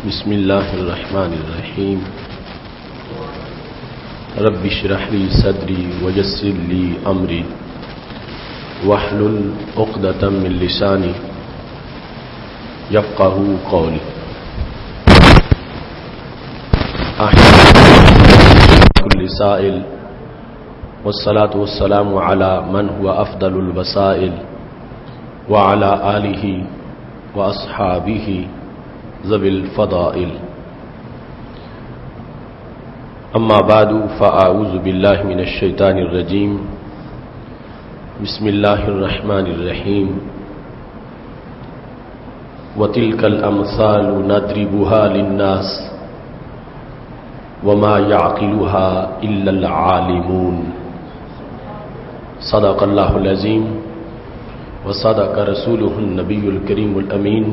بسم اللہ الرحمن الرحیم رب اشرح لی صدری ویسر لی امری واحلل عقدۃ من لسانی یفقہوا قولی. کل سائل والصلاة والسلام علی من هو افضل الوسائل وعلى آلہ واصحابہ ذوی الفضائل. اما بعد فاعوذ باللہ من الشیطان الرجیم. بسم اللہ الرحمن الرحیم. وتلک الامثال نضربها للناس وما يعقلها الا العالمون. صدق اللہ العظیم وصدق رسولہ النبی الکریم الامین.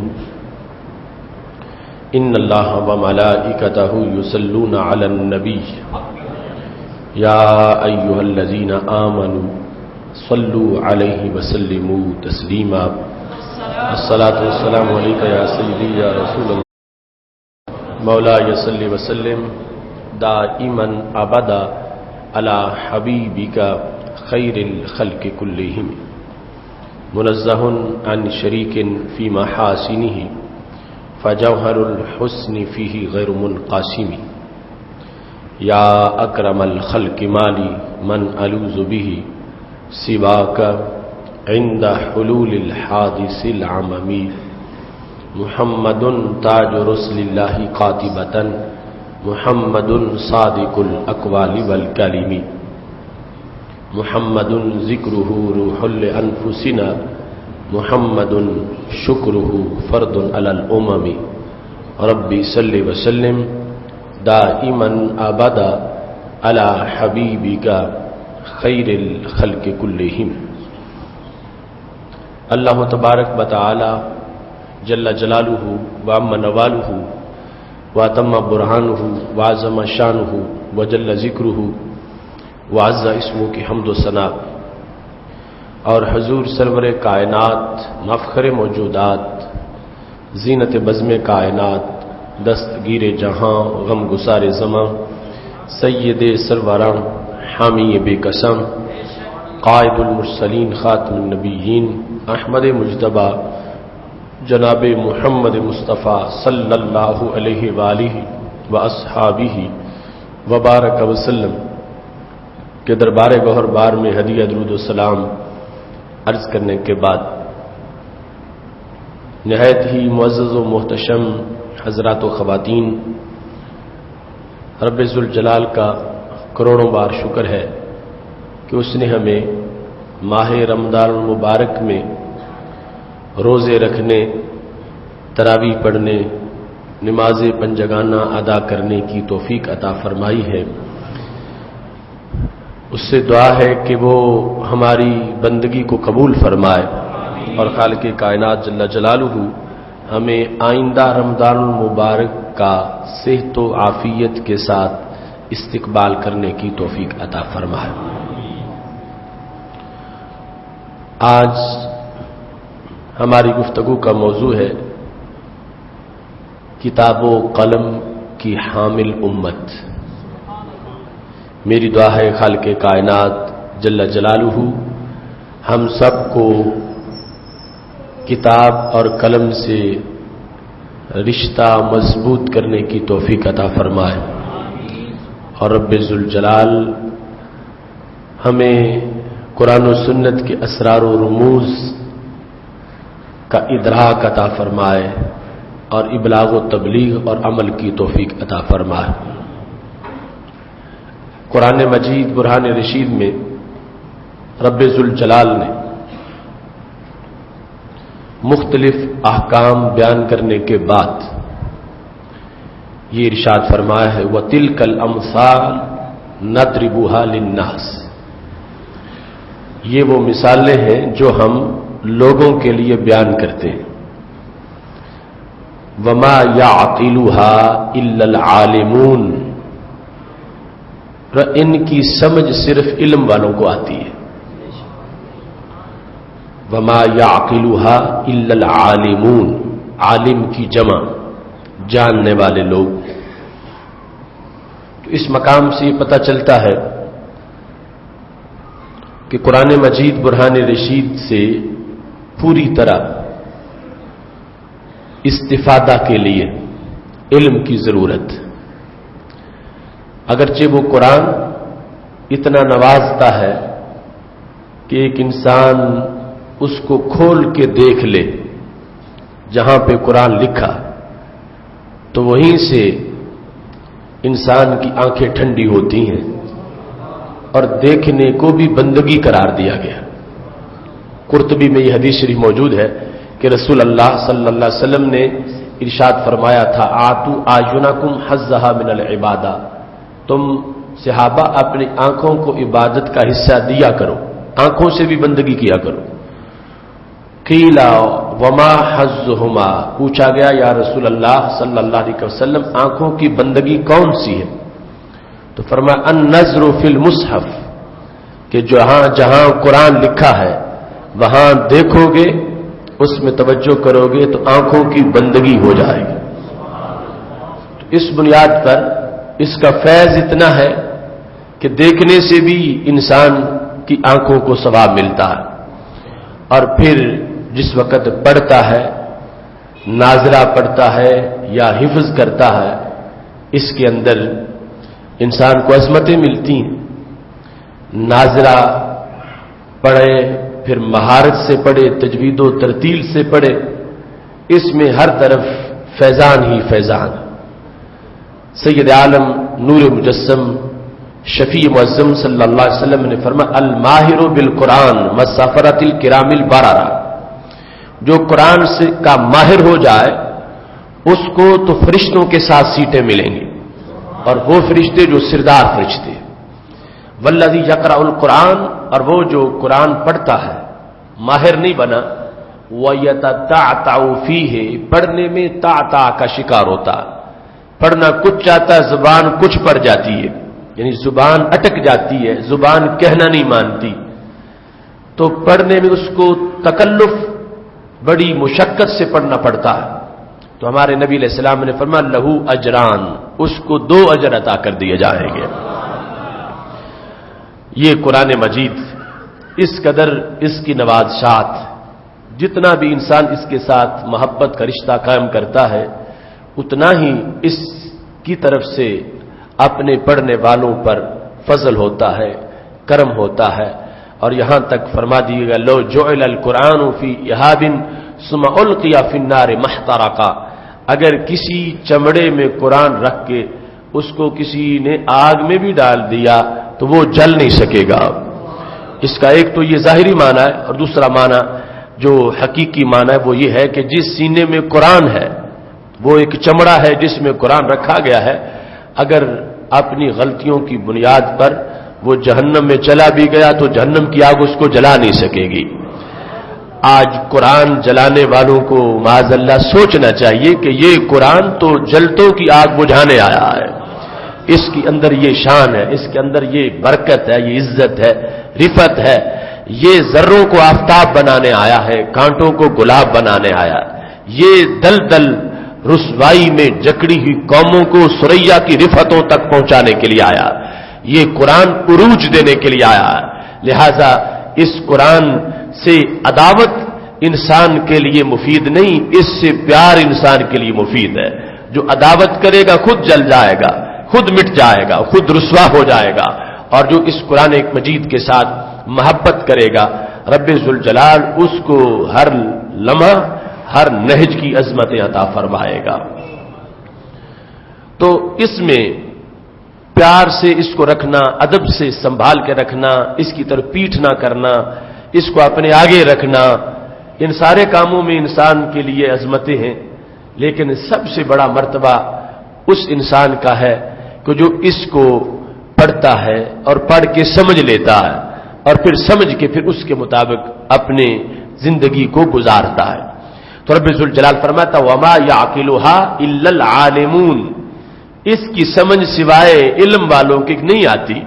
ان اللہ وملائکتہ یصلون علی النبی یا ایھا الذین آمنوا صلوا علیہ وسلموا تسلیما. الصلاۃ والسلام علیک یا سیدی یا رسول اللہ مولاي صل وسلم دائما ابدا علی حبیبک خیر الخلق کلہم منزہ عن شریک فی محاسنہ فجوہر الحسن فیہ غیر منقاسم. یا اکرم الخلق مالی من الوذ بہ سواک عند حلول الحادث العممی. محمد تاج رسل اللہ قاطبۃ محمد صادق الاقوال والکلم. محمد ذکرہ روح لانفسنا محمد شکرہ فرد علی الامم. ربی صلی وسلم دائما ابدا علی حبیبک خیر الخلق کلہم. اللہ تبارک و تعالی جل جلالہ وعم نوالہ واتم برہانہ وعظم شانہ وجل ذکرہ وعز اسمہ کی حمد و ثنا اور حضور سرور کائنات مفخر موجودات زینت بزم کائنات دستگیر جہاں غم گسار زماں سید سروران حامی بے قسم قائد المرسلین خاتم النبیین احمد مجتبی جناب محمد مصطفیٰ صلی اللہ علیہ وآلہ واصحابہ وبارک وسلم کے دربار گوہر بار میں ہدیہ درود و سلام عرض کرنے کے بعد نہایت ہی معزز و محتشم حضرات و خواتین، رب ذوالجلال کا کروڑوں بار شکر ہے کہ اس نے ہمیں ماہ رمضان المبارک میں روزے رکھنے، تراویح پڑھنے، نماز پنجگانہ ادا کرنے کی توفیق عطا فرمائی ہے. اس سے دعا ہے کہ وہ ہماری بندگی کو قبول فرمائے اور خالق کائنات جل جلالہ ہمیں آئندہ رمضان المبارک کا صحت و عافیت کے ساتھ استقبال کرنے کی توفیق عطا فرمائے. آج ہماری گفتگو کا موضوع ہے کتاب و قلم کی حامل امت. میری دعا ہے خالق کائنات جل جلالہ ہم سب کو کتاب اور قلم سے رشتہ مضبوط کرنے کی توفیق عطا فرمائے اور رب ذوالجلال ہمیں قرآن و سنت کے اسرار و رموز کا ادراک عطا فرمائے اور ابلاغ و تبلیغ اور عمل کی توفیق عطا فرمائے. قرآن مجید برہان رشید میں رب ذوالجلال نے مختلف احکام بیان کرنے کے بعد یہ ارشاد فرمایا ہے وَتِلْكَ الْأَمْثَالُ نَضْرِبُهَا لِلنَّاسِ. یہ وہ مثالیں ہیں جو ہم لوگوں کے لیے بیان کرتے ہیں. وَمَا يَعْقِلُهَا إِلَّا الْعَالِمُونَ. ان کی سمجھ صرف علم والوں کو آتی ہے. وَمَا يَعْقِلُهَا إِلَّا الْعَالِمُونَ. عالم کی جمع جاننے والے لوگ. تو اس مقام سے یہ پتہ چلتا ہے کہ قرآن مجید برہان رشید سے پوری طرح استفادہ کے لیے علم کی ضرورت. اگرچہ وہ قرآن اتنا نوازتا ہے کہ ایک انسان اس کو کھول کے دیکھ لے جہاں پہ قرآن لکھا تو وہیں سے انسان کی آنکھیں ٹھنڈی ہوتی ہیں اور دیکھنے کو بھی بندگی قرار دیا گیا. قرطبی میں یہ حدیث شریف موجود ہے کہ رسول اللہ صلی اللہ علیہ وسلم نے ارشاد فرمایا تھا آتو آیونکم حظھا من العبادہ، تم صحابہ اپنی آنکھوں کو عبادت کا حصہ دیا کرو، آنکھوں سے بھی بندگی کیا کرو. قیلا وما حظھما، پوچھا گیا یا رسول اللہ صلی اللہ علیہ وسلم آنکھوں کی بندگی کون سی ہے؟ تو فرمایا النظر فی المصحف، کہ جہاں جہاں قرآن لکھا ہے وہاں دیکھو گے، اس میں توجہ کرو گے تو آنکھوں کی بندگی ہو جائے گی. تو اس بنیاد پر اس کا فیض اتنا ہے کہ دیکھنے سے بھی انسان کی آنکھوں کو ثواب ملتا ہے. اور پھر جس وقت پڑھتا ہے، ناظرہ پڑھتا ہے یا حفظ کرتا ہے، اس کے اندر انسان کو عظمتیں ملتی ہیں. ناظرہ پڑھے، پھر مہارت سے پڑھے، تجوید و ترتیل سے پڑھے، اس میں ہر طرف فیضان ہی فیضان. سید عالم نور مجسم شفیع معظم صلی اللہ علیہ وسلم نے فرمایا الماہر بالقرآن مسافرت الکرام البررہ، جو قرآن سے کا ماہر ہو جائے اس کو تو فرشتوں کے ساتھ سیٹیں ملیں گی، اور وہ فرشتے جو سردار فرشتے. والذی یقرأ القرآن، اور وہ جو قرآن پڑھتا ہے ماہر نہیں بنا، وَيَتَتَعْتَعُ فِيهِ، پڑھنے میں تعتع کا شکار ہوتا ہے. پڑھنا کچھ چاہتا ہے، زبان کچھ پڑ جاتی ہے، یعنی زبان اٹک جاتی ہے، زبان کہنا نہیں مانتی. تو پڑھنے میں اس کو تکلف، بڑی مشقت سے پڑھنا پڑتا ہے. تو ہمارے نبی علیہ السلام نے فرمایا لہو اجران، اس کو 2 اجر عطا کر دیے جائیں گے. یہ قرآن مجید اس قدر اس کی نوازشات، جتنا بھی انسان اس کے ساتھ محبت کا رشتہ قائم کرتا ہے اتنا ہی اس کی طرف سے اپنے پڑھنے والوں پر فضل ہوتا ہے، کرم ہوتا ہے. اور یہاں تک فرما دیے گا لو جعل القرآن فی اہاب ثم القی فی النار محترقا، اگر کسی چمڑے میں قرآن رکھ کے اس کو کسی نے آگ میں بھی ڈال دیا تو وہ جل نہیں سکے گا. اس کا ایک تو یہ ظاہری معنی ہے، اور دوسرا معنی جو حقیقی معنی ہے وہ یہ ہے کہ جس سینے میں قرآن ہے وہ ایک چمڑا ہے جس میں قرآن رکھا گیا ہے، اگر اپنی غلطیوں کی بنیاد پر وہ جہنم میں چلا بھی گیا تو جہنم کی آگ اس کو جلا نہیں سکے گی. آج قرآن جلانے والوں کو معاذ اللہ سوچنا چاہیے کہ یہ قرآن تو جلتوں کی آگ بجھانے آیا ہے. اس کے اندر یہ شان ہے، اس کے اندر یہ برکت ہے، یہ عزت ہے، رفت ہے. یہ ذروں کو آفتاب بنانے آیا ہے، کانٹوں کو گلاب بنانے آیا ہے. یہ دل دل رسوائی میں جکڑی ہوئی قوموں کو سریا کی رفتوں تک پہنچانے کے لیے آیا. یہ قرآن عروج دینے کے لیے آیا ہے. لہذا اس قرآن سے عداوت انسان کے لیے مفید نہیں، اس سے پیار انسان کے لیے مفید ہے. جو عداوت کرے گا خود جل جائے گا، خود مٹ جائے گا، خود رسوا ہو جائے گا. اور جو اس قرآن مجید کے ساتھ محبت کرے گا رب ذوالجلال اس کو ہر لمحہ ہر نہج کی عظمتیں عطا فرمائے گا. تو اس میں پیار سے اس کو رکھنا، ادب سے سنبھال کے رکھنا، اس کی طرف پیٹھ نہ کرنا، اس کو اپنے آگے رکھنا، ان سارے کاموں میں انسان کے لیے عظمتیں ہیں. لیکن سب سے بڑا مرتبہ اس انسان کا ہے کہ جو اس کو پڑھتا ہے اور پڑھ کے سمجھ لیتا ہے اور پھر سمجھ کے پھر اس کے مطابق اپنے زندگی کو گزارتا ہے. تو رب ذوالجلال فرماتا وما یعقلها الا العالمون، اس کی سمجھ سوائے علم والوں کی نہیں آتی،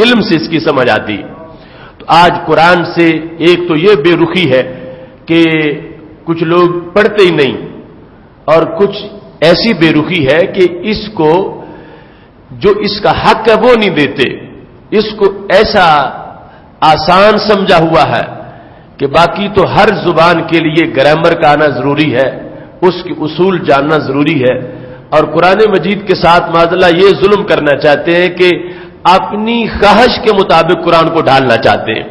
علم سے اس کی سمجھ آتی. تو آج قرآن سے ایک تو یہ بے رخی ہے کہ کچھ لوگ پڑھتے ہی نہیں اور کچھ ایسی بے رخی ہے کہ اس کو جو اس کا حق ہے وہ نہیں دیتے، اس کو ایسا آسان سمجھا ہوا ہے کہ باقی تو ہر زبان کے لیے گرامر کا آنا ضروری ہے، اس کے اصول جاننا ضروری ہے، اور قرآن مجید کے ساتھ معذاللہ یہ ظلم کرنا چاہتے ہیں کہ اپنی خواہش کے مطابق قرآن کو ڈالنا چاہتے ہیں۔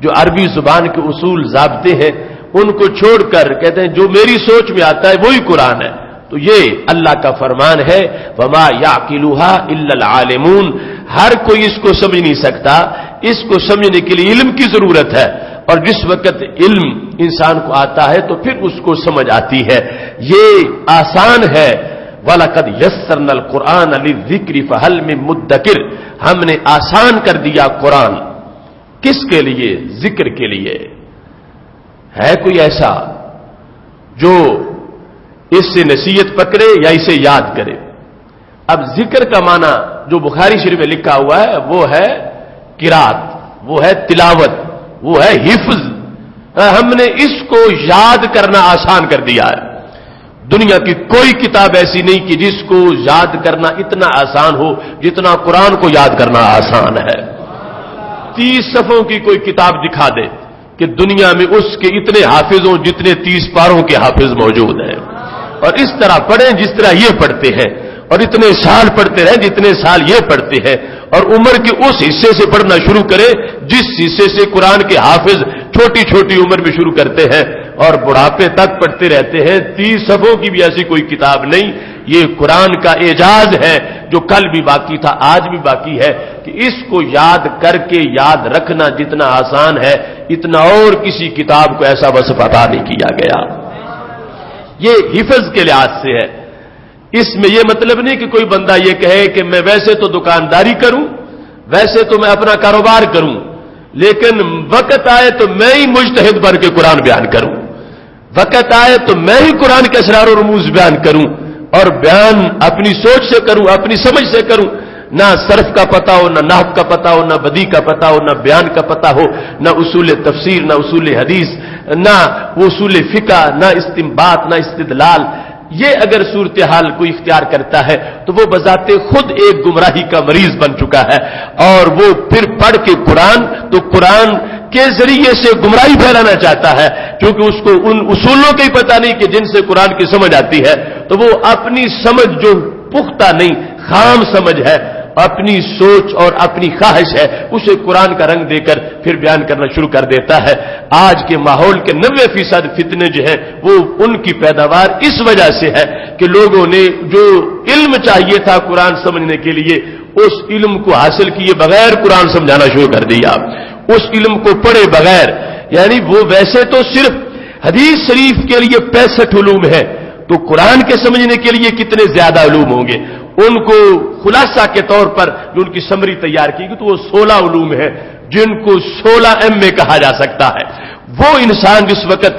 جو عربی زبان کے اصول ضابطے ہیں ان کو چھوڑ کر کہتے ہیں جو میری سوچ میں آتا ہے وہی قرآن ہے۔ تو یہ اللہ کا فرمان ہے وما یعقلها الا العالمون، ہر کوئی اس کو سمجھ نہیں سکتا، اس کو سمجھنے کے لیے علم کی ضرورت ہے، اور جس وقت علم انسان کو آتا ہے تو پھر اس کو سمجھ آتی ہے۔ یہ آسان ہے، وَلَقَدْ يَسَّرْنَا الْقُرْآنَ لِلذِّكْرِ فَهَلْ مِن مُدَّكِرٍ، ہم نے آسان کر دیا قرآن، کس کے لیے؟ ذکر کے لیے۔ ہے کوئی ایسا جو اس سے نصیحت پکڑے یا اسے یاد کرے؟ اب ذکر کا معنی جو بخاری شریف میں لکھا ہوا ہے وہ ہے قرات، وہ ہے تلاوت، وہ ہے حفظ۔ ہم نے اس کو یاد کرنا آسان کر دیا ہے۔ دنیا کی کوئی کتاب ایسی نہیں کہ جس کو یاد کرنا اتنا آسان ہو جتنا قرآن کو یاد کرنا آسان ہے۔ 30 صفحوں کی کوئی کتاب دکھا دے کہ دنیا میں اس کے اتنے حافظ ہوں جتنے 30 پاروں کے حافظ موجود ہیں، اور اس طرح پڑھیں جس طرح یہ پڑھتے ہیں، اور اتنے سال پڑھتے رہیں جتنے سال یہ پڑھتے ہیں، اور عمر کے اس حصے سے پڑھنا شروع کریں جس حصے سے قرآن کے حافظ چھوٹی چھوٹی عمر میں شروع کرتے ہیں اور بڑھاپے تک پڑھتے رہتے ہیں۔ 30 صفحوں کی بھی ایسی کوئی کتاب نہیں۔ یہ قرآن کا اعجاز ہے جو کل بھی باقی تھا آج بھی باقی ہے کہ اس کو یاد کر کے یاد رکھنا جتنا آسان ہے اتنا اور کسی کتاب کو ایسا وصف عطا نہیں کیا گیا۔ یہ حفظ کے لحاظ سے ہے۔ اس میں یہ مطلب نہیں کہ کوئی بندہ یہ کہے کہ میں ویسے تو دکانداری کروں، ویسے تو میں اپنا کاروبار کروں، لیکن وقت آئے تو میں ہی مجتہد بن کے قرآن بیان کروں، وقت آئے تو میں ہی قرآن کے اسرار و رموز بیان کروں، اور بیان اپنی سوچ سے کروں، اپنی سمجھ سے کروں، نہ صرف کا پتہ ہو، نہ نحو کا پتہ ہو، نہ بدیع کا پتہ ہو، نہ بیان کا پتہ ہو، نہ اصول تفسیر، نہ اصول حدیث، نہ اصول فقہ، نہ استنباط، نہ استدلال۔ یہ اگر صورتحال کوئی اختیار کرتا ہے تو وہ بذات خود ایک گمراہی کا مریض بن چکا ہے، اور وہ پھر پڑھ کے قرآن تو قرآن کے ذریعے سے گمراہی پھیلانا چاہتا ہے، کیونکہ اس کو ان اصولوں کا ہی پتہ نہیں کہ جن سے قرآن کی سمجھ آتی ہے، تو وہ اپنی سمجھ جو پختہ نہیں خام سمجھ ہے، اپنی سوچ اور اپنی خواہش ہے، اسے قرآن کا رنگ دے کر پھر بیان کرنا شروع کر دیتا ہے۔ آج کے ماحول کے 90% فتنے جو ہیں وہ ان کی پیداوار اس وجہ سے ہے کہ لوگوں نے جو علم چاہیے تھا قرآن سمجھنے کے لیے اس علم کو حاصل کیے بغیر قرآن سمجھانا شروع کر دیا، اس علم کو پڑھے بغیر۔ یعنی وہ ویسے تو صرف حدیث شریف کے لیے 65 علوم ہے، تو قرآن کے سمجھنے کے لیے کتنے زیادہ علوم ہوں گے؟ ان کو خلاصہ کے طور پر جو ان کی سمری تیار کی گئی تو وہ 16 علوم ہیں جن کو 16 MA کہا جا سکتا ہے۔ وہ انسان جس وقت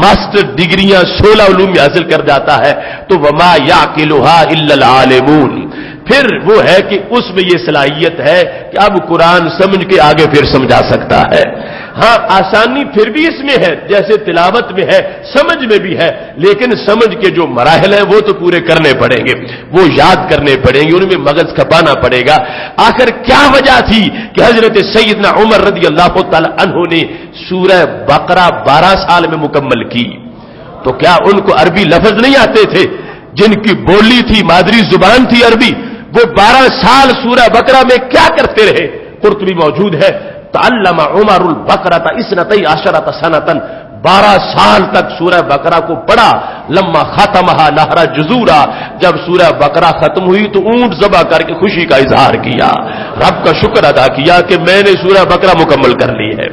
ماسٹر ڈگریاں 16 علوم میں حاصل کر جاتا ہے تو وما یعقلها الا العالمون، پھر وہ ہے کہ اس میں یہ صلاحیت ہے کہ اب قرآن سمجھ کے آگے پھر سمجھا سکتا ہے۔ ہاں آسانی پھر بھی اس میں ہے، جیسے تلاوت میں ہے، سمجھ میں بھی ہے، لیکن سمجھ کے جو مراحل ہیں وہ تو پورے کرنے پڑیں گے، وہ یاد کرنے پڑیں گے، ان میں مغز کھپانا پڑے گا۔ آخر کیا وجہ تھی کہ حضرت سیدنا عمر رضی اللہ تعالی عنہ نے سورہ بقرہ 12 سال میں مکمل کی؟ تو کیا ان کو عربی لفظ نہیں آتے تھے؟ جن کی بولی تھی، مادری زبان تھی عربی، وہ 12 سال سورہ بقرہ میں کیا کرتے رہے؟ قرطبی موجود ہے تعلم عمر البقرہ 12 سنۃ، 12 سال تک سورہ بقرہ کو پڑھا۔ لما ختمها نہر جزورا، جب سورہ بقرہ ختم ہوئی تو اونٹ ذبح کر کے خوشی کا اظہار کیا، رب کا شکر ادا کیا کہ میں نے سورہ بقرہ مکمل کر لی ہے۔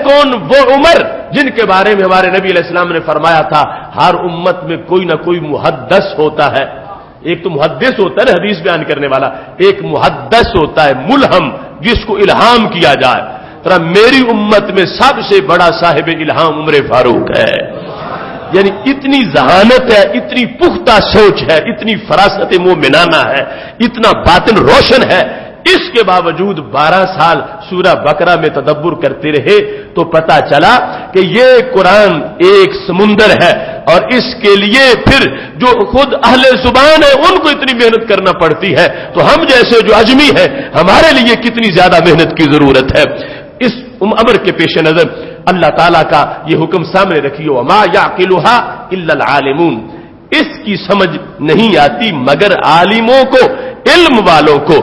کون وہ عمر جن کے بارے میں ہمارے نبی علیہ السلام نے فرمایا تھا ہر امت میں کوئی نہ کوئی محدث ہوتا ہے۔ ایک تو محدث ہوتا ہے حدیث بیان کرنے والا، ایک محدث ہوتا ہے ملہم جس کو الہام کیا جائے۔ ترا میری امت میں سب سے بڑا صاحب الہام عمر فاروق ہے۔ یعنی اتنی ذہانت ہے، اتنی پختہ سوچ ہے، اتنی فراست مومنانہ ہے، اتنا باطن روشن ہے اس کے باوجود 12 سال سورہ بقرہ میں تدبر کرتے رہے تو پتا چلا کہ یہ قرآن ایک سمندر ہے، اور اس کے لیے پھر جو خود اہل زبان ہے ان کو اتنی محنت کرنا پڑتی ہے، تو ہم جیسے جو اجمی ہیں ہمارے لیے کتنی زیادہ محنت کی ضرورت ہے۔ اس امر کے پیش نظر اللہ تعالیٰ کا یہ حکم سامنے رکھیے، وَمَا يَعْقِلُهَا إِلَّا الْعَالِمُونَ، اس کی سمجھ نہیں آتی مگر عالموں کو، علم والوں کو۔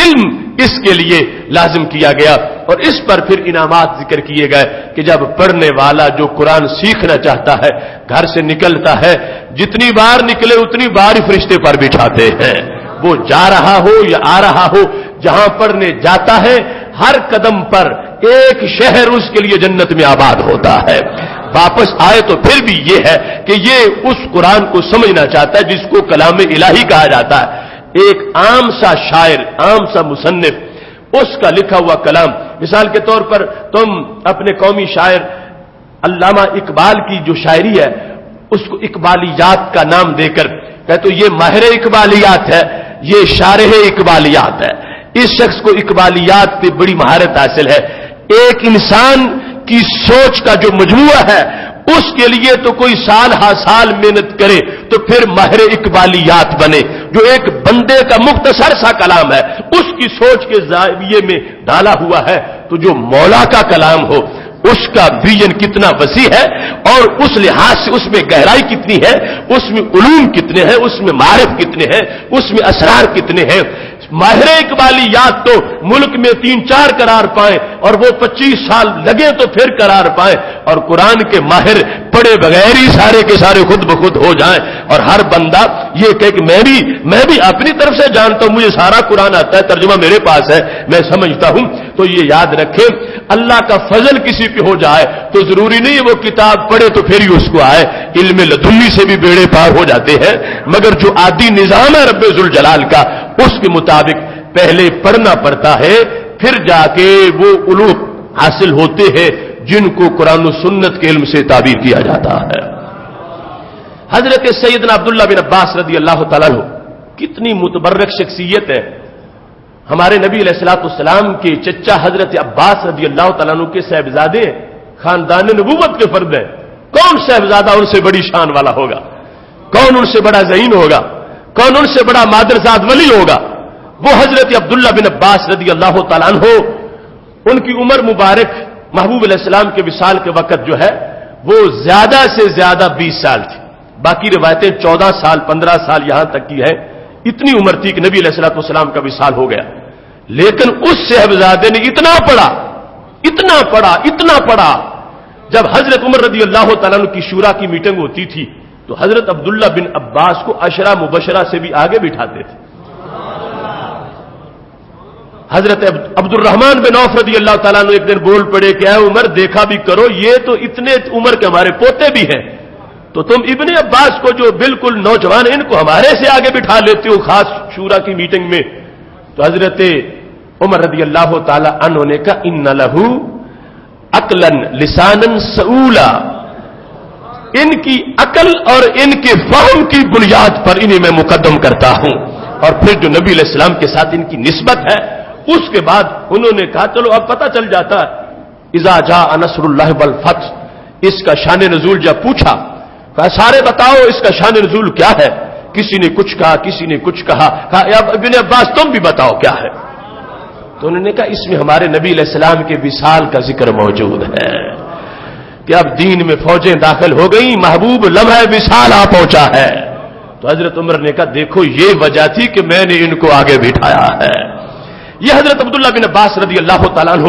علم اس کے لیے لازم کیا گیا، اور اس پر پھر انعامات ذکر کیے گئے کہ جب پڑھنے والا جو قرآن سیکھنا چاہتا ہے گھر سے نکلتا ہے، جتنی بار نکلے اتنی بار ہی فرشتے پر بٹھاتے ہیں، وہ جا رہا ہو یا آ رہا ہو، جہاں پڑھنے جاتا ہے ہر قدم پر ایک شہر اس کے لیے جنت میں آباد ہوتا ہے۔ واپس آئے تو پھر بھی یہ ہے کہ یہ اس قرآن کو سمجھنا چاہتا ہے جس کو کلام الہی کہا جاتا ہے۔ ایک عام سا شاعر، عام سا مصنف، اس کا لکھا ہوا کلام، مثال کے طور پر تم اپنے قومی شاعر علامہ اقبال کی جو شاعری ہے اس کو اقبالیات کا نام دے کر کہ تو یہ ماہر اقبالیات ہے، یہ شارح اقبالیات ہے، اس شخص کو اقبالیات پہ بڑی مہارت حاصل ہے۔ ایک انسان کی سوچ کا جو مجموعہ ہے اس کے لیے تو کوئی سال ہا سال محنت کرے تو پھر ماہر اقبالیات بنے۔ جو ایک بندے کا مختصر سا کلام ہے اس کی سوچ کے زاویے میں ڈالا ہوا ہے، تو جو مولا کا کلام ہو اس کا ویژن کتنا وسیع ہے، اور اس لحاظ سے اس میں گہرائی کتنی ہے، اس میں علوم کتنے ہیں، اس میں معارف کتنے ہیں، اس میں اسرار کتنے ہیں۔ ماہر اقبالیات تو ملک میں 3-4 قرار پائیں اور وہ 25 سال لگے تو پھر قرار پائیں، اور قرآن کے ماہر پڑے بغیر ہی سارے کے سارے خود بخود ہو جائیں، اور ہر بندہ یہ کہے کہ میں بھی اپنی طرف سے جانتا ہوں، مجھے سارا قرآن آتا ہے، ترجمہ میرے پاس ہے، میں سمجھتا ہوں۔ تو یہ یاد رکھیں اللہ کا فضل کسی پہ ہو جائے تو ضروری نہیں ہے وہ کتاب پڑھے تو پھر ہی اس کو آئے، علم لدنی سے بھی بیڑے پار ہو جاتے ہیں، مگر جو عادی نظام ہے رب ذوالجلال کا اس کے مطابق پہلے پڑھنا پڑتا ہے، پھر جا کے وہ علوم حاصل ہوتے ہیں جن کو قرآن و سنت کے علم سے تعبیر کیا جاتا ہے۔ حضرت سیدنا عبداللہ بن عباس رضی اللہ تعالیٰ عنہ کتنی متبرک شخصیت ہے، ہمارے نبی علیہ الصلوۃ والسلام کے چچا حضرت عباس رضی اللہ تعالیٰ عنہ کے صاحبزادے خاندان نبوت کے فرد ہیں۔ کون صاحبزادہ ان سے بڑی شان والا ہوگا؟ کون ان سے بڑا ذہین ہوگا؟ کون ان سے بڑا مادرزاد ولی ہوگا؟ وہ حضرت عبداللہ بن عباس رضی اللہ تعالیٰ عنہ، ان کی عمر مبارک محبوب علیہ السلام کے وصال کے وقت جو ہے وہ زیادہ سے زیادہ 20 سال تھی، باقی روایتیں 14 سال 15 سال یہاں تک کی ہے، اتنی عمر تھی کہ نبی علیہ الصلوۃ والسلام کا وصال ہو گیا۔ لیکن اس صاحبزادے نے اتنا پڑھا، جب حضرت عمر رضی اللہ تعالیٰ عنہ کی شورا کی میٹنگ ہوتی تھی تو حضرت عبداللہ بن عباس کو عشرہ مبشرہ سے بھی آگے بٹھاتے تھے۔ حضرت عبد الرحمن بن عوف رضی اللہ تعالیٰ عنہ ایک دن بول پڑے کہ اے عمر دیکھا بھی کرو، یہ تو اتنے عمر کے ہمارے پوتے بھی ہیں، تو تم ابن عباس کو جو بالکل نوجوان ان کو ہمارے سے آگے بٹھا لیتے ہو خاص شورا کی میٹنگ میں۔ تو حضرت عمر رضی اللہ تعالی عنہ نے کہا ان لہ عقلا لسانا سؤولا، ان کی عقل اور ان کے فہم کی بنیاد پر انہیں میں مقدم کرتا ہوں۔ اور پھر جو نبی علیہ السلام کے ساتھ ان کی نسبت ہے اس کے بعد انہوں نے کہا چلو اب پتہ چل جاتا ہے، اذا جاء نصر اللہ والفتح، اس کا شان نزول جب پوچھا کہا سارے بتاؤ اس کا شان نزول کیا ہے، کسی نے کچھ کہا کسی نے کچھ کہا ابن عباس تم بھی بتاؤ کیا ہے، تو انہوں نے کہا اس میں ہمارے نبی علیہ السلام کے وصال کا ذکر موجود ہے کہ اب دین میں فوجیں داخل ہو گئیں، محبوب لمحہ وصال آ پہنچا ہے۔ تو حضرت عمر نے کہا دیکھو یہ وجہ تھی کہ میں نے ان کو آگے بٹھایا ہے۔ یہ حضرت عبداللہ بن عباس رضی اللہ تعالیٰ عنہ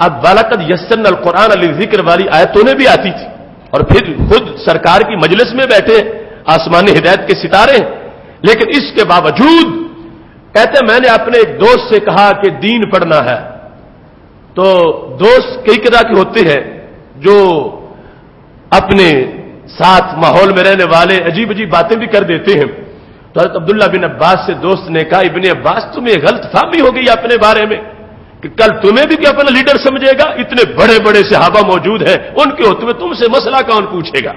اب وَلَقَدْ يَسَّرْنَا الْقُرْآنَ لِلذِّكْرِ والی آیتوں نے بھی آتی تھی، اور پھر خود سرکار کی مجلس میں بیٹھے آسمانی ہدایت کے ستارے، لیکن اس کے باوجود کہتے میں نے اپنے ایک دوست سے کہا کہ دین پڑھنا ہے، تو دوست کئی طرح کے ہوتے ہیں جو اپنے ساتھ ماحول میں رہنے والے عجیب عجیب باتیں بھی کر دیتے ہیں۔ تو حضرت عبداللہ بن عباس سے دوست نے کہا ابن عباس تمہیں غلط فہمی ہو گئی اپنے بارے میں کہ کل تمہیں بھی کہ اپنا لیڈر سمجھے گا، اتنے بڑے بڑے صحابہ موجود ہیں ان کے ہوتے ہوئے تم سے مسئلہ کون پوچھے گا،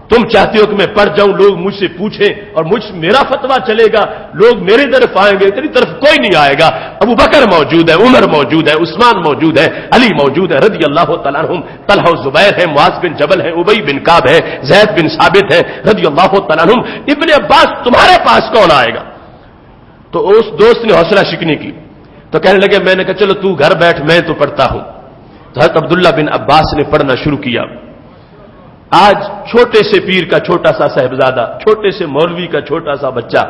تم چاہتے ہو کہ میں پڑھ جاؤں, لوگ مجھ سے پوچھیں اور میرا فتویٰ چلے گا, لوگ میری طرف آئیں گے, تیری طرف کوئی نہیں آئے گا. ابو بکر موجود ہے, عمر موجود ہے, عثمان موجود ہے, علی موجود ہے رضی اللہ تعالیٰ عنہم, طلحہ و زبیر ہے, معاذ بن جبل ہے, ابی بن کعب ہے, زید بن ثابت ہے رضی اللہ تعالیٰ عنہم. ابن عباس تمہارے پاس کون آئے گا؟ تو اس دوست نے حوصلہ شکنی کی, تو کہنے لگے, میں نے کہا چلو تو گھر بیٹھ, میں تو پڑھتا ہوں. تو حضرت عبداللہ بن عباس نے پڑھنا شروع کیا. آج چھوٹے سے پیر کا چھوٹا سا صاحبزادہ, چھوٹے سے مولوی کا چھوٹا سا بچہ,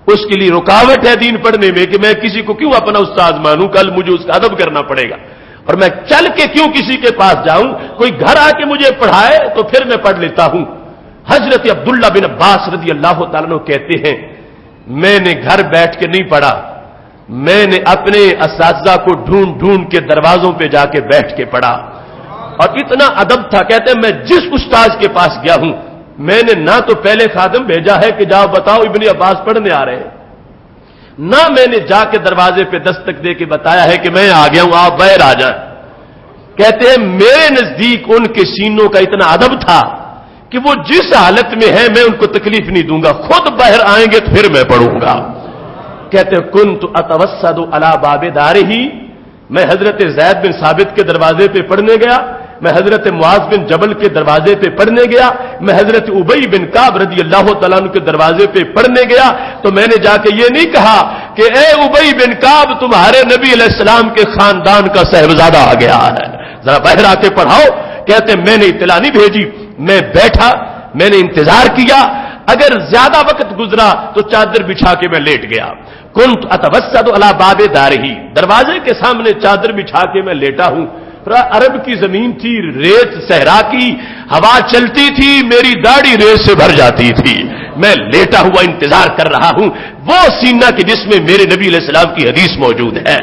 اس کے لیے رکاوٹ ہے دین پڑھنے میں کہ میں کسی کو کیوں اپنا استاد مانوں, کل مجھے اس کا ادب کرنا پڑے گا, اور میں چل کے کیوں کسی کے پاس جاؤں, کوئی گھر آ کے مجھے پڑھائے تو پھر میں پڑھ لیتا ہوں. حضرت عبداللہ بن عباس رضی اللہ تعالیٰ عنہ کہتے ہیں, میں نے گھر بیٹھ کے نہیں پڑھا, میں نے اپنے اساتذہ کو ڈھونڈ ڈھونڈ کے دروازوں پہ جا کے بیٹھ کے پڑھا, اور اتنا ادب تھا. کہتے ہیں میں جس استاذ کے پاس گیا ہوں, میں نے نہ تو پہلے خادم بھیجا ہے کہ جاؤ بتاؤ ابن عباس پڑھنے آ رہے ہیں, نہ میں نے جا کے دروازے پہ دستک دے کے بتایا ہے کہ میں آ گیا ہوں, آپ باہر آ جائیں. کہتے ہیں میرے نزدیک ان کے سینوں کا اتنا ادب تھا کہ وہ جس حالت میں ہے میں ان کو تکلیف نہیں دوں گا, خود باہر آئیں گے تو پھر میں پڑھوں گا. کہتے ہیں کنت اتوسد علی باب دارہ, میں حضرت زید بن ثابت کے دروازے پہ پڑھنے گیا, میں حضرت معاذ بن جبل کے دروازے پہ پڑھنے گیا, میں حضرت ابی بن کعب رضی اللہ تعالیٰ عنہ کے دروازے پہ پڑھنے گیا. تو میں نے جا کے یہ نہیں کہا کہ اے ابی بن کعب تمہارے نبی علیہ السلام کے خاندان کا صاحبزادہ آ گیا ہے, ذرا باہر آ کے پڑھاؤ. کہتے میں نے اطلاع نہیں بھیجی, میں بیٹھا, میں نے انتظار کیا, اگر زیادہ وقت گزرا تو چادر بچھا کے میں لیٹ گیا. کنت اتوسد علی باب دارہ, دروازے کے سامنے چادر بچھا کے میں لیٹا ہوں. عرب کی زمین تھی, ریت صحرا کی, ہوا چلتی تھی, میری داڑھی ریت سے بھر جاتی تھی, میں لیٹا ہوا انتظار کر رہا ہوں وہ سینہ کہ جس میں میرے نبی علیہ السلام کی حدیث موجود ہے.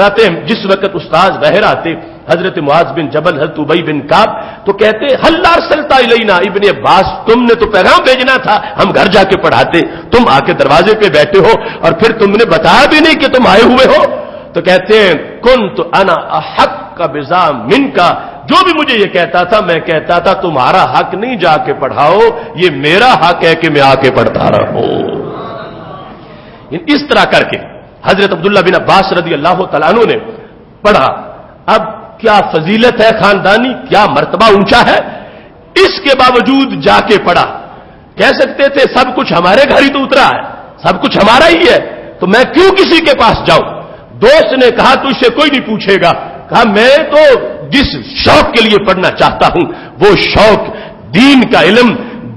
راتیں جس وقت استاذ باہر آتے, حضرت معاذ بن جبل, حضرت ابی بن کعب, تو کہتے ہل ارسلت الینا ابن عباس, تم نے تو پیغام بھیجنا تھا, ہم گھر جا کے پڑھاتے, تم آ کے دروازے پہ بیٹھے ہو اور پھر تم نے بتایا بھی نہیں کہ تم آئے ہوئے ہو. تو کہتے ہیں کنت انا احق کا بزا من کا, جو بھی مجھے یہ کہتا تھا میں کہتا تھا تمہارا حق نہیں جا کے پڑھاؤ, یہ میرا حق ہے کہ میں آ کے پڑھتا رہوں. اس طرح کر کے حضرت عبداللہ بن عباس رضی اللہ تعالیٰ عنہ نے پڑھا. اب کیا فضیلت ہے خاندانی, کیا مرتبہ اونچا ہے, اس کے باوجود جا کے پڑھا. کہہ سکتے تھے سب کچھ ہمارے گھر ہی تو اترا ہے, سب کچھ ہمارا ہی ہے, تو میں کیوں کسی کے پاس جاؤں. دوست نے کہا تجھ سے کوئی نہیں پوچھے گا. کہا میں تو جس شوق کے لیے پڑھنا چاہتا ہوں وہ شوق دین کا علم.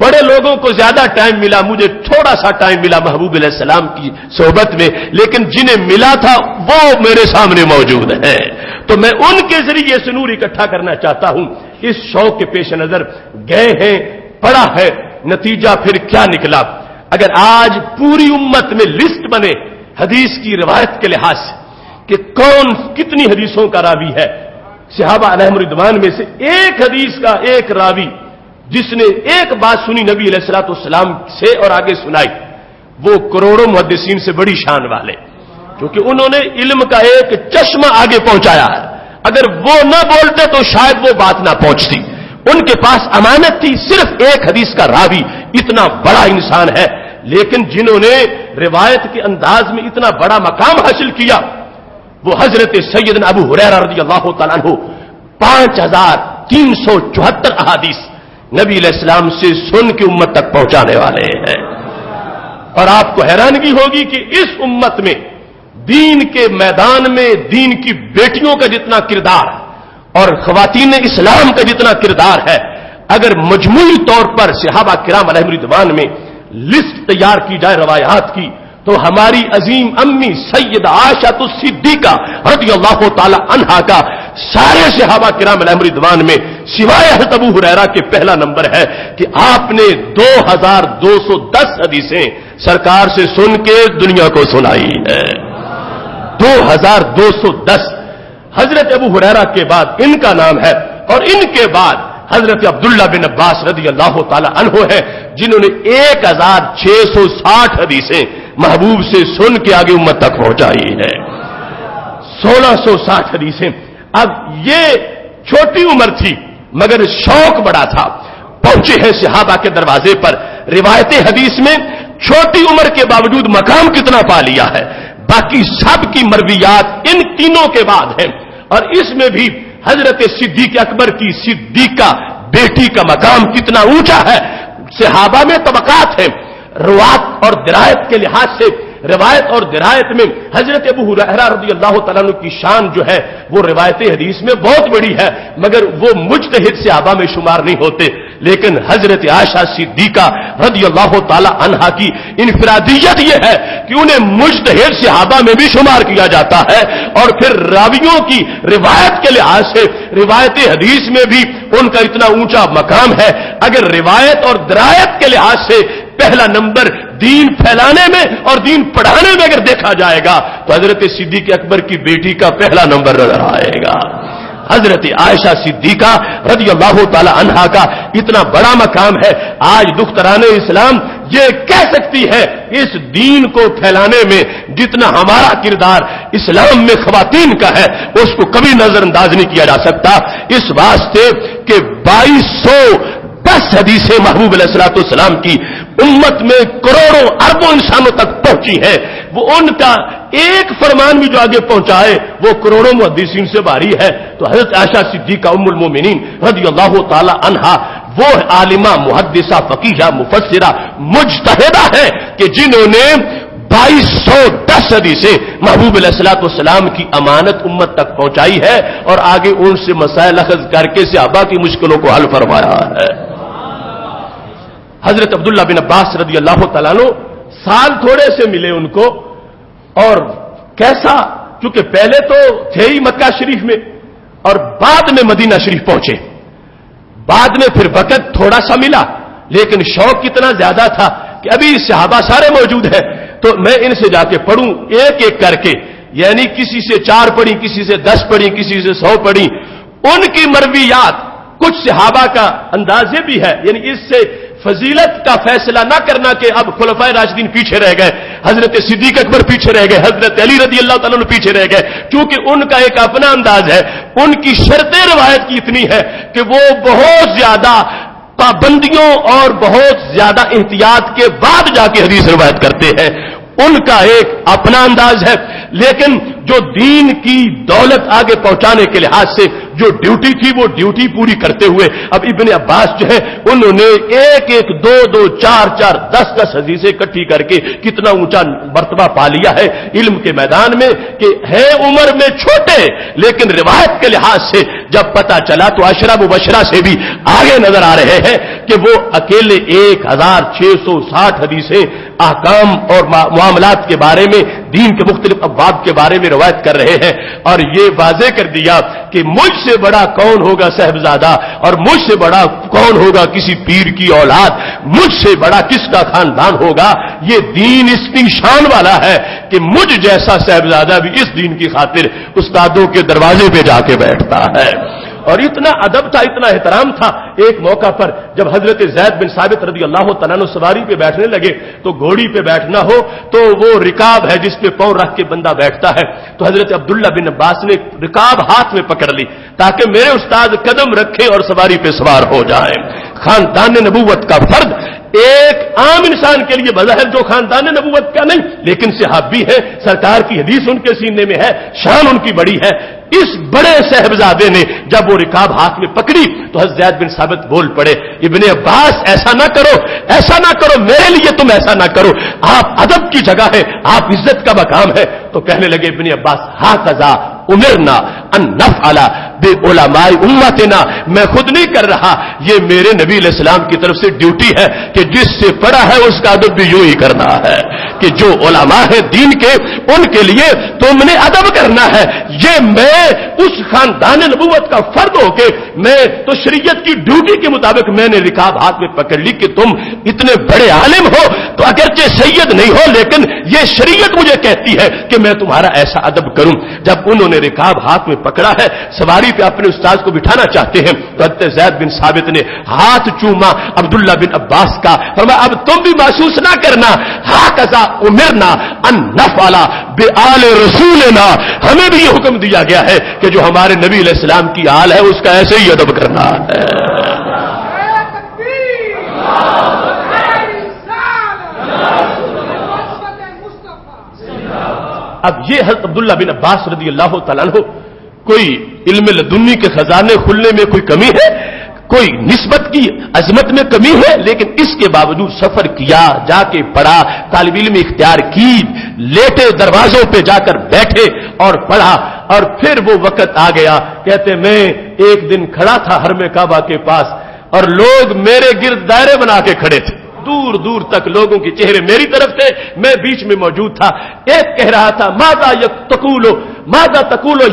بڑے لوگوں کو زیادہ ٹائم ملا, مجھے تھوڑا سا ٹائم ملا محبوب علیہ السلام کی صحبت میں, لیکن جنہیں ملا تھا وہ میرے سامنے موجود ہیں, تو میں ان کے ذریعے سے نور اکٹھا کرنا چاہتا ہوں. اس شوق کے پیش نظر گئے ہیں, پڑھا ہے, نتیجہ پھر کیا نکلا. اگر آج پوری امت میں لسٹ بنے حدیث کی روایت کے لحاظ سے کہ کون کتنی حدیثوں کا راوی ہے, صحابہ علیہم رضوان میں سے ایک حدیث کا ایک راوی جس نے ایک بات سنی نبی علیہ الصلوۃ والسلام سے اور آگے سنائی, وہ کروڑوں محدثین سے بڑی شان والے, کیونکہ انہوں نے علم کا ایک چشمہ آگے پہنچایا ہے. اگر وہ نہ بولتے تو شاید وہ بات نہ پہنچتی. ان کے پاس امانت تھی, صرف ایک حدیث کا راوی اتنا بڑا انسان ہے, لیکن جنہوں نے روایت کے انداز میں اتنا بڑا مقام حاصل کیا وہ حضرت سیدنا ابو ہریرہ رضی اللہ تعالیٰ عنہ 5374 احادیث نبی علیہ السلام سے سن کے امت تک پہنچانے والے ہیں. اور آپ کو حیرانگی ہوگی کہ اس امت میں دین کے میدان میں دین کی بیٹیوں کا جتنا کردار اور خواتین اسلام کا جتنا کردار ہے, اگر مجموعی طور پر صحابہ کرام علیہم رضوان میں لسٹ تیار کی جائے روایات کی, تو ہماری عظیم امی سید عائشہ الصدیقہ رضی اللہ تعالی عنہا کا سارے صحابہ کرام علیہم رضوان میں سوائے حضرت ابو ہریرہ کے پہلا نمبر ہے کہ آپ نے 2210 حدیثیں سرکار سے سن کے دنیا کو سنائی ہے. 2210. حضرت ابو ہریرہ کے بعد ان کا نام ہے, اور ان کے بعد حضرت عبداللہ بن عباس رضی اللہ تعالی عنہ ہے جنہوں نے 1660 حدیثیں محبوب سے سن کے آگے امت تک پہنچائی ہے. 1660 حدیثیں. اب یہ چھوٹی عمر تھی مگر شوق بڑا تھا. پہنچے ہیں صحابہ کے دروازے پر. روایت حدیث میں چھوٹی عمر کے باوجود مقام کتنا پا لیا ہے. باقی سب کی مرویات ان تینوں کے بعد ہیں. اور اس میں بھی حضرت صدیق اکبر کی صدیقہ بیٹی کا مقام کتنا اونچا ہے. صحابہ میں طبقات ہیں. روات اور درایت کے لحاظ سے روایت اور درایت میں حضرت ابو ہریرہ رضی اللہ تعالیٰ عنہ کی شان جو ہے وہ روایت حدیث میں بہت بڑی ہے، مگر وہ مجتہد صحابہ میں شمار نہیں ہوتے. لیکن حضرت عائشہ صدیقہ رضی اللہ تعالی عنہا کی انفرادیت یہ ہے کہ انہیں مجتہد صحابہ میں بھی شمار کیا جاتا ہے. اور پھر راویوں کی روایت کے لحاظ سے روایت حدیث میں بھی ان کا اتنا اونچا مقام ہے. اگر روایت اور درایت کے لحاظ سے پہلا نمبر دین پھیلانے میں اور دین پڑھانے میں اگر دیکھا جائے گا تو حضرت صدیق اکبر کی بیٹی کا پہلا نمبر نظر آئے گا. حضرت عائشہ صدیقہ رضی اللہ تعالی عنہا کا اتنا بڑا مقام ہے. آج دختران اسلام یہ کہہ سکتی ہے اس دین کو پھیلانے میں جتنا ہمارا کردار اسلام میں خواتین کا ہے اس کو کبھی نظر انداز نہیں کیا جا سکتا. اس واسطے کہ 2210 حدیثیں محبوب علیہ الصلوۃ والسلام کی امت میں کروڑوں اربوں انسانوں تک پہنچی ہے. وہ ان کا ایک فرمان بھی جو آگے پہنچائے وہ کروڑوں محدثین سے بھاری ہے. تو حضرت عائشہ صدیقہ ام المومنین رضی اللہ تعالی عنہا وہ عالمہ محدثہ فقیہہ مفسرہ مجتہدہ ہے کہ جنہوں نے 2210 حدیثیں محبوب علیہ الصلوۃ والسلام کی امانت امت تک پہنچائی ہے اور آگے ان سے مسائل اخذ کر کے صحابہ کی مشکلوں کو حل فرمایا ہے. حضرت عبداللہ بن عباس رضی اللہ تعالیٰ عنہ سال تھوڑے سے ملے ان کو، اور کیسا، چونکہ پہلے تو تھے ہی مکہ شریف میں اور بعد میں مدینہ شریف پہنچے. بعد میں پھر وقت تھوڑا سا ملا لیکن شوق کتنا زیادہ تھا کہ ابھی صحابہ سارے موجود ہیں تو میں ان سے جا کے پڑھوں ایک ایک کر کے. یعنی کسی سے 4 پڑھی، کسی سے 10 پڑھی، کسی سے 100 پڑھی. ان کی مرویات کچھ صحابہ کا انداز یہ بھی ہے، یعنی اس سے فضیلت کا فیصلہ نہ کرنا کہ اب خلفائے راشدین پیچھے رہ گئے، حضرت صدیق اکبر پیچھے رہ گئے، حضرت علی رضی اللہ تعالیٰ عنہ پیچھے رہ گئے، کیونکہ ان کا ایک اپنا انداز ہے. ان کی شرطیں روایت کی اتنی ہے کہ وہ بہت زیادہ پابندیوں اور بہت زیادہ احتیاط کے بعد جا کے حدیث روایت کرتے ہیں. ان کا ایک اپنا انداز ہے. لیکن جو دین کی دولت آگے پہنچانے کے لحاظ سے جو ڈیوٹی تھی وہ ڈیوٹی پوری کرتے ہوئے اب ابن عباس جو ہے انہوں نے ایک ایک 2-2 4-4 10-10 حدیثیں اکٹھی کر کے کتنا اونچا مرتبہ پا لیا ہے علم کے میدان میں کہ ہے عمر میں چھوٹے لیکن روایت کے لحاظ سے جب پتہ چلا تو عشرہ مبشرہ سے بھی آگے نظر آ رہے ہیں کہ وہ اکیلے 1660 حدیثیں احکام اور معاملات کے بارے میں دین کے مختلف ابواب کے بارے میں روایت کر رہے ہیں. اور یہ واضح کر دیا کہ مجھ سے بڑا کون ہوگا صاحبزادہ اور مجھ سے بڑا کون ہوگا کسی پیر کی اولاد، مجھ سے بڑا کس کا خاندان ہوگا. یہ دین اتنی شان والا ہے کہ مجھ جیسا صاحبزادہ بھی اس دین کی خاطر استادوں کے دروازے پہ جا کے بیٹھتا ہے. اور اتنا ادب تھا، اتنا احترام تھا. ایک موقع پر جب حضرت زید بن ثابت رضی اللہ تعالیٰ عنہ سواری پہ بیٹھنے لگے تو گھوڑی پہ بیٹھنا ہو تو وہ رکاب ہے جس پہ پاؤں رکھ کے بندہ بیٹھتا ہے، تو حضرت عبداللہ بن عباس نے رکاب ہاتھ میں پکڑ لی تاکہ میرے استاد قدم رکھے اور سواری پہ سوار ہو جائے. خاندان نبوت کا فرد ایک عام انسان کے لیے بظاہر جو خاندان نبوت کا نہیں لیکن صحابی ہے، سرکار کی حدیث ان کے سینے میں ہے، شان ان کی بڑی ہے. اس بڑے صاحبزادے نے جب وہ رکاب ہاتھ میں پکڑی تو حضرت زید بن ثابت بول پڑے، ابن عباس ایسا نہ کرو، ایسا نہ کرو، میرے لیے تم ایسا نہ کرو، آپ ادب کی جگہ ہے، آپ عزت کا مقام ہے. تو کہنے لگے ابن عباس ہاکذا امرنا ان نفعل بعلماء امتنا، میں خود نہیں کر رہا، یہ میرے نبی علیہ السلام کی طرف سے ڈیوٹی ہے کہ جس سے پڑھا ہے اس کا ادب بھی یوں ہی کرنا ہے کہ جو علماء ہیں دین کے ان کے لیے تم نے ادب کرنا ہے. یہ میں اس خاندان نبوت کا فرد ہو کے میں تو شریعت کی ڈیوٹی کے مطابق میں نے رکاب ہاتھ میں پکڑ لی کہ تم اتنے بڑے عالم ہو تو اگرچہ سید نہیں ہو لیکن یہ شریعت مجھے کہتی ہے کہ میں تمہارا ایسا ادب کروں. جب انہوں نے رکاب ہاتھ میں پکڑا ہے سواری پہ اپنے استاد کو بٹھانا چاہتے ہیں تو حضرت زید بن ثابت نے ہاتھ چوما عبداللہ بن عباس کا، فرمایا اب تم بھی محسوس نہ کرنا، ہاکذا امرنا ان نفعل بآل رسولنا، ہمیں بھی یہ حکم دیا گیا ہے کہ جو ہمارے نبی علیہ السلام کی آل ہے اس کا ایسے ہی ادب کرنا ہے. اب یہ حضرت عبداللہ بن عباس رضی اللہ تعالیٰ عنہ، کوئی علم لدنی کے خزانے کھلنے میں کوئی کمی ہے، کوئی نسبت کی عظمت میں کمی ہے، لیکن اس کے باوجود سفر کیا، جا کے پڑھا، طالب علم اختیار کی، لیٹے دروازوں پہ جا کر بیٹھے اور پڑھا، اور پھر وہ وقت آ گیا، کہتے میں ایک دن کھڑا تھا حرم کعبہ کے پاس اور لوگ میرے گرد دائرے بنا کے کھڑے تھے، دور دور تک لوگوں کے چہرے میری طرف تھے، میں بیچ میں موجود تھا۔ ایک کہہ رہا تھا ماذا تقولو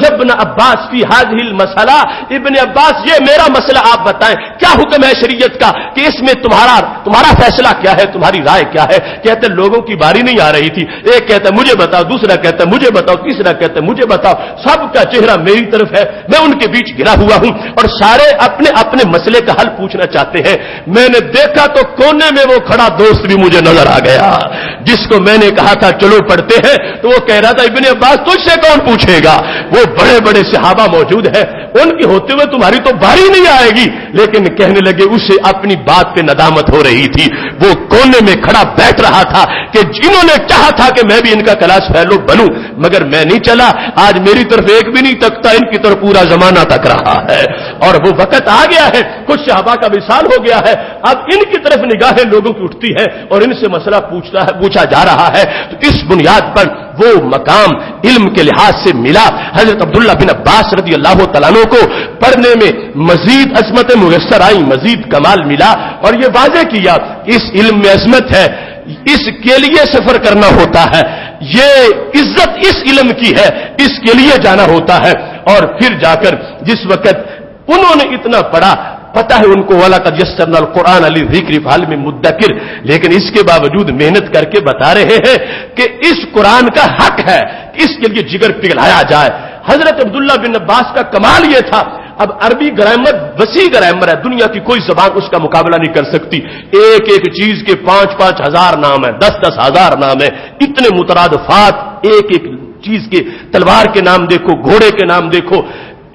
ابن عباس فی هذه المسئلہ، ابن عباس یہ میرا مسئلہ آپ بتائیں، کیا حکم ہے شریعت کا کہ اس میں تمہارا فیصلہ کیا ہے، تمہاری رائے کیا ہے؟ کہتے لوگوں کی باری نہیں آ رہی تھی، ایک کہتا مجھے بتاؤ، دوسرا کہتا مجھے بتاؤ، تیسرا کہتا مجھے بتاؤ، سب کا چہرہ میری طرف ہے، میں ان کے بیچ گرا ہوا ہوں اور سارے اپنے اپنے مسئلے کا حل پوچھنا چاہتے ہیں۔ میں نے دیکھا تو کونے میں وہ کھڑا دوست بھی مجھے نظر آ گیا، جس کو میں نے کہا تھا چلو پڑھتے ہیں، تو وہ کہہ رہا تھا ابن عباس تجھ سے کون پوچھے گا، وہ بڑے بڑے صحابہ موجود ہیں، ان کے ہوتے ہوئے تمہاری تو باری نہیں آئے گی۔ لیکن کہنے لگے اسے اپنی بات پہ ندامت ہو رہی تھی، وہ کونے میں کھڑا بیٹھ رہا تھا کہ جنہوں نے چاہا تھا کہ میں بھی ان کا کلاس فیلو بنوں، مگر میں نہیں چلا، آج میری طرف ایک بھی نہیں تکتا، ان کی طرف پورا زمانہ تک رہا ہے، اور وہ وقت آ گیا ہے، کچھ صحابہ کا وصال ہو گیا ہے، اب ان کی طرف نگاہیں لوگوں کی اٹھتی ہے اور ان سے مسئلہ پوچھا جا رہا ہے۔ تو اس بنیاد پر وہ مقام علم کے لحاظ سے ملا حضرت عبداللہ بن عباس رضی اللہ تعالیٰ عنہ کو، پڑھنے میں مزید عظمت میسر آئی، مزید کمال ملا، اور یہ واضح کیا اس علم میں عظمت ہے، اس کے لیے سفر کرنا ہوتا ہے، یہ عزت اس علم کی ہے، اس کے لیے جانا ہوتا ہے۔ اور پھر جا کر جس وقت انہوں نے اتنا پڑھا، پتہ ہے ان کو وَلَقَدْ يَسَّرْنَا الْقُرْآنَ لِلذِّكْرِ فَهَلْ مِن مُدَّكِرٍ، لیکن اس کے باوجود محنت کر کے بتا رہے ہیں کہ اس قرآن کا حق ہے کہ اس کے لیے جگر پگھلایا جائے۔ حضرت عبداللہ بن عباس کا کمال یہ تھا، اب عربی گرامر وسیع گرامر ہے، دنیا کی کوئی زبان اس کا مقابلہ نہیں کر سکتی، ایک ایک چیز کے 5-5 ہزار نام ہیں، 10-10 ہزار نام ہیں، اتنے مترادفات، ایک ایک چیز کے، تلوار کے نام دیکھو، گھوڑے کے نام دیکھو،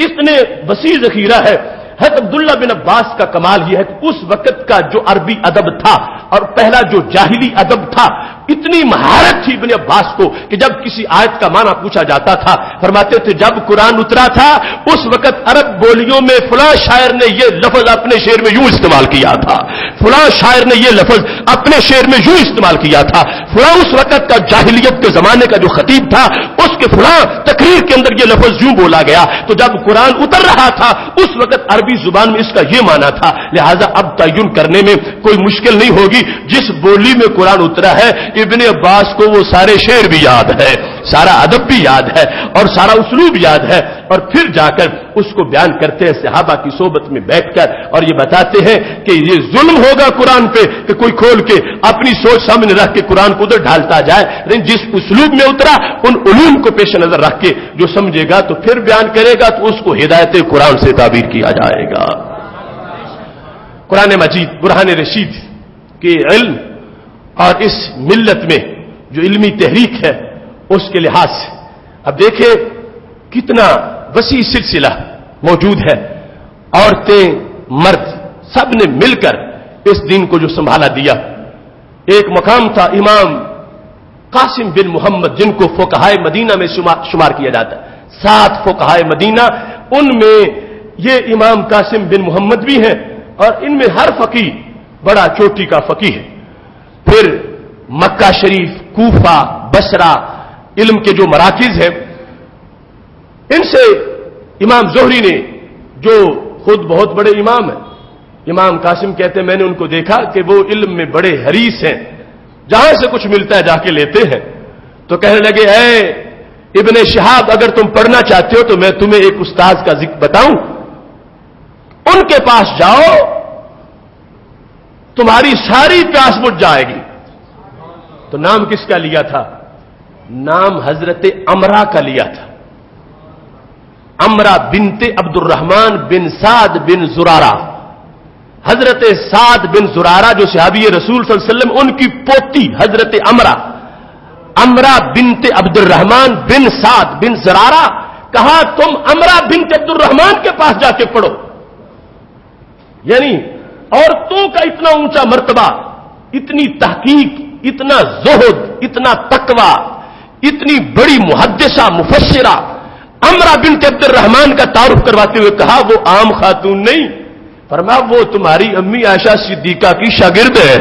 اتنے وسیع ذخیرہ ہے۔ حضرت عبداللہ بن عباس کا کمال یہ ہے کہ اس وقت کا جو عربی ادب تھا اور پہلا جو جاہلی ادب تھا، اتنی مہارت تھی ابن عباس کو کہ جب کسی آیت کا معنی پوچھا جاتا تھا، فرماتے تھے جب قرآن اترا تھا اس وقت عرب بولیوں میں فلاں شاعر نے یہ لفظ اپنے شعر میں یوں استعمال کیا تھا، فلاں شاعر نے یہ لفظ اپنے شعر میں یوں استعمال کیا تھا، فلاں اس وقت کا جاہلیت کے زمانے کا جو خطیب تھا اس کے فلاں تقریر کے اندر یہ لفظ یوں بولا گیا، تو جب قرآن اتر رہا تھا اس وقت عربی زبان میں اس کا یہ معنی تھا، لہذا اب تعین کرنے میں کوئی مشکل نہیں ہوگی، جس بولی میں قرآن اترا ہے ابن عباس کو وہ سارے شعر بھی یاد ہے، سارا ادب بھی یاد ہے اور سارا اسلوب یاد ہے، اور پھر جا کر اس کو بیان کرتے ہیں صحابہ کی صحبت میں بیٹھ کر، اور یہ بتاتے ہیں کہ یہ ظلم ہوگا قرآن پہ کہ کوئی کھول کے اپنی سوچ سامنے رکھ کے قرآن کو ادھر ڈھالتا جائے، لیکن جس اسلوب میں اترا ان علوم کو پیش نظر رکھ کے جو سمجھے گا تو پھر بیان کرے گا تو اس کو ہدایت قرآن سے تعبیر کیا جائے گا۔ قرآن مجید برہان رشید کے علم اور اس ملت میں جو علمی تحریک ہے اس کے لحاظ سے اب دیکھیں کتنا وسیع سلسلہ موجود ہے، عورتیں مرد سب نے مل کر اس دین کو جو سنبھالا دیا۔ ایک مقام تھا امام قاسم بن محمد جن کو فقہائے مدینہ میں شمار کیا جاتا ہے، 7 فقہائے مدینہ، ان میں یہ امام قاسم بن محمد بھی ہیں، اور ان میں ہر فقیہ بڑا چوٹی کا فقیہ ہے۔ پھر مکہ شریف، کوفہ، بصرہ علم کے جو مراکز ہیں، ان سے امام زہری نے جو خود بہت بڑے امام ہیں، امام قاسم کہتے ہیں میں نے ان کو دیکھا کہ وہ علم میں بڑے حریص ہیں، جہاں سے کچھ ملتا ہے جا کے لیتے ہیں، تو کہنے لگے اے ابن شہاب اگر تم پڑھنا چاہتے ہو تو میں تمہیں ایک استاذ کا ذکر بتاؤں، ان کے پاس جاؤ تمہاری ساری پیاس بجھ جائے گی۔ تو نام کس کا لیا تھا؟ نام حضرت امرا کا لیا تھا، امرا بنت عبد الرحمن بن سعد بن زرارہ، حضرت سعد بن زرارہ جو صحابی رسول صلی اللہ علیہ وسلم ان کی پوتی حضرت امرا بنت عبد الرحمن بن سعد بن زرارہ، کہا تم امرا بنت عبد الرحمن کے پاس جا کے پڑھو، یعنی عورتوں کا اتنا اونچا مرتبہ، اتنی تحقیق، اتنا زہد، اتنا تقوی، اتنی بڑی محدثہ مفسرہ امرہ بنت عبد الرحمن کا تعارف کرواتے ہوئے کہا وہ عام خاتون نہیں، فرمایا وہ تمہاری امی عائشہ صدیقہ کی شاگرد ہے۔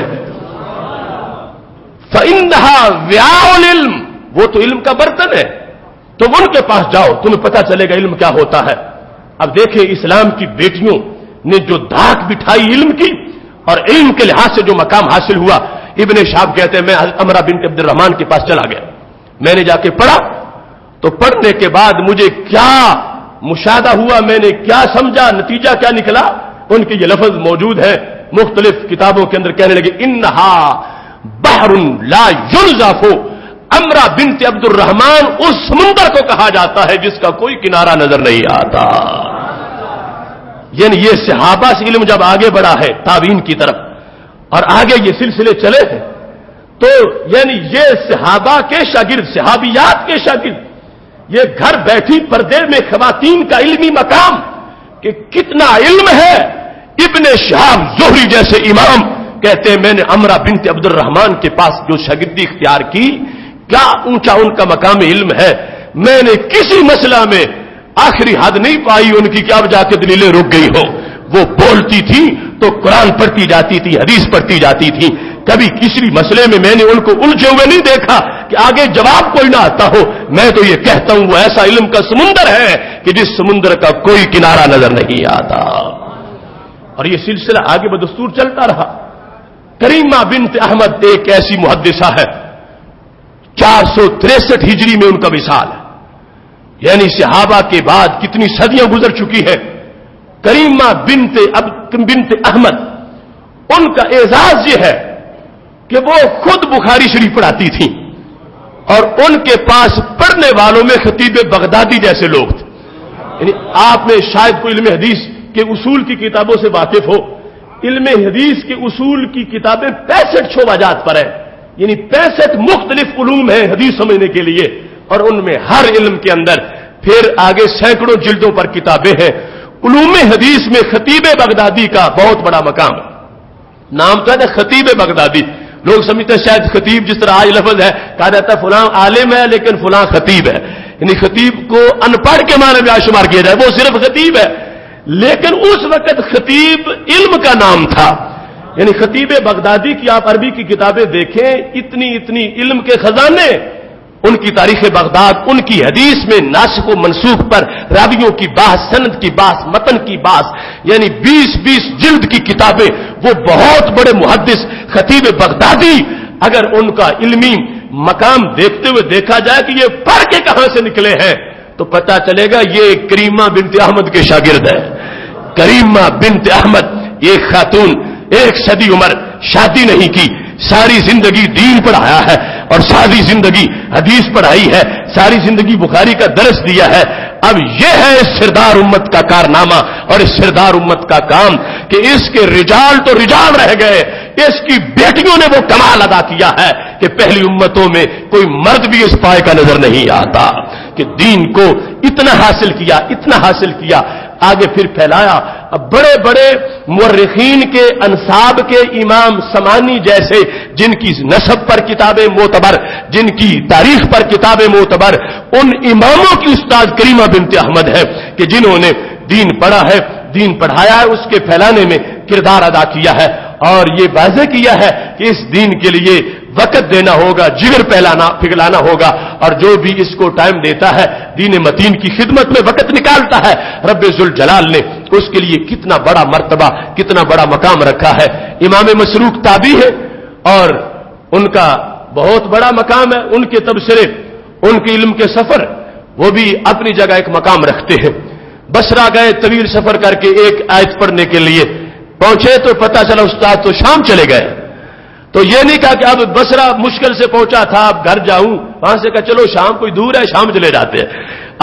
فَإِنَّهَا وِعَاءُ الْعِلْمِ، وہ تو علم کا برتن ہے، تم ان کے پاس جاؤ تمہیں پتہ چلے گا علم کیا ہوتا ہے۔ اب دیکھیں اسلام کی بیٹیوں نے جو دھاک بٹھائی علم کی اور علم کے لحاظ سے جو مقام حاصل ہوا، ابن شہاب کہتے ہیں میں امرہ بنت عبد الرحمن کے پاس چلا گیا، میں نے جا کے پڑھا تو پڑھنے کے بعد مجھے کیا مشاہدہ ہوا، میں نے کیا سمجھا، نتیجہ کیا نکلا، ان کے یہ لفظ موجود ہے مختلف کتابوں کے اندر، کہنے لگے انہا بحر لا ینزف، امرہ بنت عبد الرحمن اس سمندر کو کہا جاتا ہے جس کا کوئی کنارہ نظر نہیں آتا۔ یعنی یہ صحابہ سے علم جب آگے بڑھا ہے تابعین کی طرف اور آگے یہ سلسلے چلے ہیں، تو یعنی یہ صحابہ کے شاگرد، صحابیات کے شاگرد، یہ گھر بیٹھی پردے میں خواتین کا علمی مقام کہ کتنا علم ہے۔ ابن شہاب زہری جیسے امام کہتے ہیں میں نے امرہ بنت عبد الرحمن کے پاس جو شاگردی اختیار کی، کیا اونچا ان کا مقام علم ہے، میں نے کسی مسئلہ میں آخری حد نہیں پائی ان کی کہ اب جا کے دلیلیں رک گئی ہو۔ وہ بولتی تھی تو قرآن پڑھتی جاتی تھی، حدیث پڑھتی جاتی تھی، کبھی کسی مسئلے میں میں نے ان کو الجھے ہوئے نہیں دیکھا کہ آگے جواب کوئی نہ آتا ہو۔ میں تو یہ کہتا ہوں وہ ایسا علم کا سمندر ہے کہ جس سمندر کا کوئی کنارہ نظر نہیں آتا۔ اور یہ سلسلہ آگے بدستور چلتا رہا۔ کریمہ بنت احمد ایک ایسی محدثہ ہے، 463 ہجری میں ان کا وصال ہے، یعنی صحابہ کے بعد کتنی صدیاں گزر چکی ہیں۔ کریمہ بنت احمد، ان کا اعزاز یہ ہے کہ وہ خود بخاری شریف پڑھاتی تھیں اور ان کے پاس پڑھنے والوں میں خطیب بغدادی جیسے لوگ تھے۔ یعنی آپ نے شاید کوئی علم حدیث کے اصول کی کتابوں سے واقف ہو، علم حدیث کے اصول کی کتابیں 65 شعبات پر ہیں، یعنی 65 مختلف علوم ہیں حدیث سمجھنے کے لیے، اور ان میں ہر علم کے اندر پھر آگے سینکڑوں جلدوں پر کتابیں ہیں۔ علوم حدیث میں خطیب بغدادی کا بہت بڑا مقام ہے۔ نام تو ہے خطیب بغدادی، لوگ سمجھتے ہیں شاید خطیب جس طرح آج لفظ ہے کہا جاتا ہے فلاں عالم ہے لیکن فلاں خطیب ہے، یعنی خطیب کو ان پڑھ کے معنی میں شمار کیا جائے، وہ صرف خطیب ہے، لیکن اس وقت خطیب علم کا نام تھا۔ یعنی خطیب بغدادی کی آپ عربی کی کتابیں دیکھیں، اتنی علم کے خزانے، ان کی تاریخ بغداد، ان کی حدیث میں ناسخ و منسوخ پر راویوں کی بحث، سند کی بحث، متن کی بحث، یعنی 20 جلد کی کتابیں، وہ بہت بڑے محدث خطیب بغدادی، اگر ان کا علمی مقام دیکھتے ہوئے دیکھا جائے کہ یہ پڑھ کے کہاں سے نکلے ہیں تو پتہ چلے گا یہ کریمہ بنت احمد کے شاگرد ہے۔ کریمہ بنت احمد ایک خاتون، 1 صدی عمر، شادی نہیں کی، ساری زندگی دین پڑھایا ہے اور ساری زندگی حدیث پڑھائی ہے، ساری زندگی بخاری کا درس دیا ہے۔ اب یہ ہے اس سردار امت کا کارنامہ اور اس سردار امت کا کام کہ اس کے رجال تو رجال رہ گئے، اس کی بیٹیوں نے وہ کمال ادا کیا ہے کہ پہلی امتوں میں کوئی مرد بھی اس پائے کا نظر نہیں آتا کہ دین کو اتنا حاصل کیا آگے پھر پھیلایا۔ اب بڑے بڑے مورخین کے انساب کے امام سمانی جیسے جن کی نسب پر کتابیں معتبر، جن کی تاریخ پر کتابیں معتبر، ان اماموں کی استاد کریمہ بنت احمد ہے کہ جنہوں نے دین پڑھا ہے، دین پڑھایا ہے، اس کے پھیلانے میں کردار ادا کیا ہے اور یہ واضح کیا ہے کہ اس دین کے لیے وقت دینا ہوگا، جگر پگلانا ہوگا، اور جو بھی اس کو ٹائم دیتا ہے دین متین کی خدمت میں وقت نکالتا ہے، رب ذوالجلال نے اس کے لیے کتنا بڑا مرتبہ، کتنا بڑا مقام رکھا ہے۔ امام مسروق تابعی ہے اور ان کا بہت بڑا مقام ہے، ان کے تبصرے، ان کے علم کے سفر وہ بھی اپنی جگہ ایک مقام رکھتے ہیں۔ بصرہ گئے طویل سفر کر کے ایک آیت پڑھنے کے لیے، پہنچے تو پتہ چلا استاد تو شام چلے گئے، تو یہ نہیں کہا کہ اب بصرہ مشکل سے پہنچا تھا اب گھر جاؤں، وہاں سے کہا چلو شام کوئی دور ہے شام چلے جاتے ہیں۔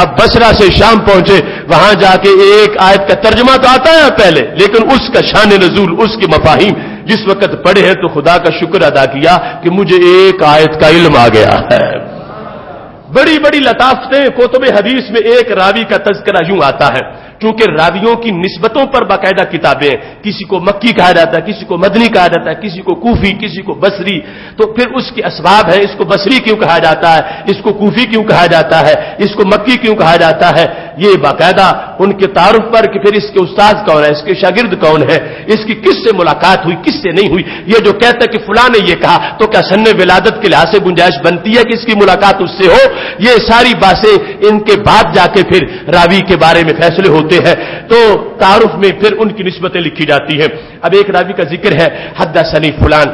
اب بصرہ سے شام پہنچے، وہاں جا کے ایک آیت کا ترجمہ تو آتا ہے پہلے، لیکن اس کا شان نزول، اس کے مفاہیم جس وقت پڑھے ہیں تو خدا کا شکر ادا کیا کہ مجھے ایک آیت کا علم آ گیا ہے۔ بڑی بڑی لطافتیں کتب حدیث میں ایک راوی کا تذکرہ یوں آتا ہے، چونکہ راویوں کی نسبتوں پر باقاعدہ کتابیں ہیں، کسی کو مکی کہا جاتا ہے، کسی کو مدنی کہا جاتا ہے، کسی کو کوفی، کسی کو بصری، تو پھر اس کے اسباب ہے، اس کو بصری کیوں کہا جاتا ہے، اس کو کوفی کیوں کہا جاتا ہے، اس کو مکی کیوں کہا جاتا ہے، یہ باقاعدہ ان کے تعارف پر کہ پھر اس کے استاد کون ہے، اس کے شاگرد کون ہے، اس کی کس سے ملاقات ہوئی، کس سے نہیں ہوئی، یہ جو کہتا ہے کہ فلاں نے یہ کہا، تو کیا سن ولادت کے لحاظ سے گنجائش بنتی ہے کہ اس کی ملاقات اس سے ہو؟ یہ ساری باتیں ان کے بعد جا کے پھر راوی کے بارے میں فیصلے ہوتے ہیں، تو تعارف میں پھر ان کی نسبتیں لکھی جاتی ہیں۔ اب ایک راوی کا ذکر ہے حدثنی فلان،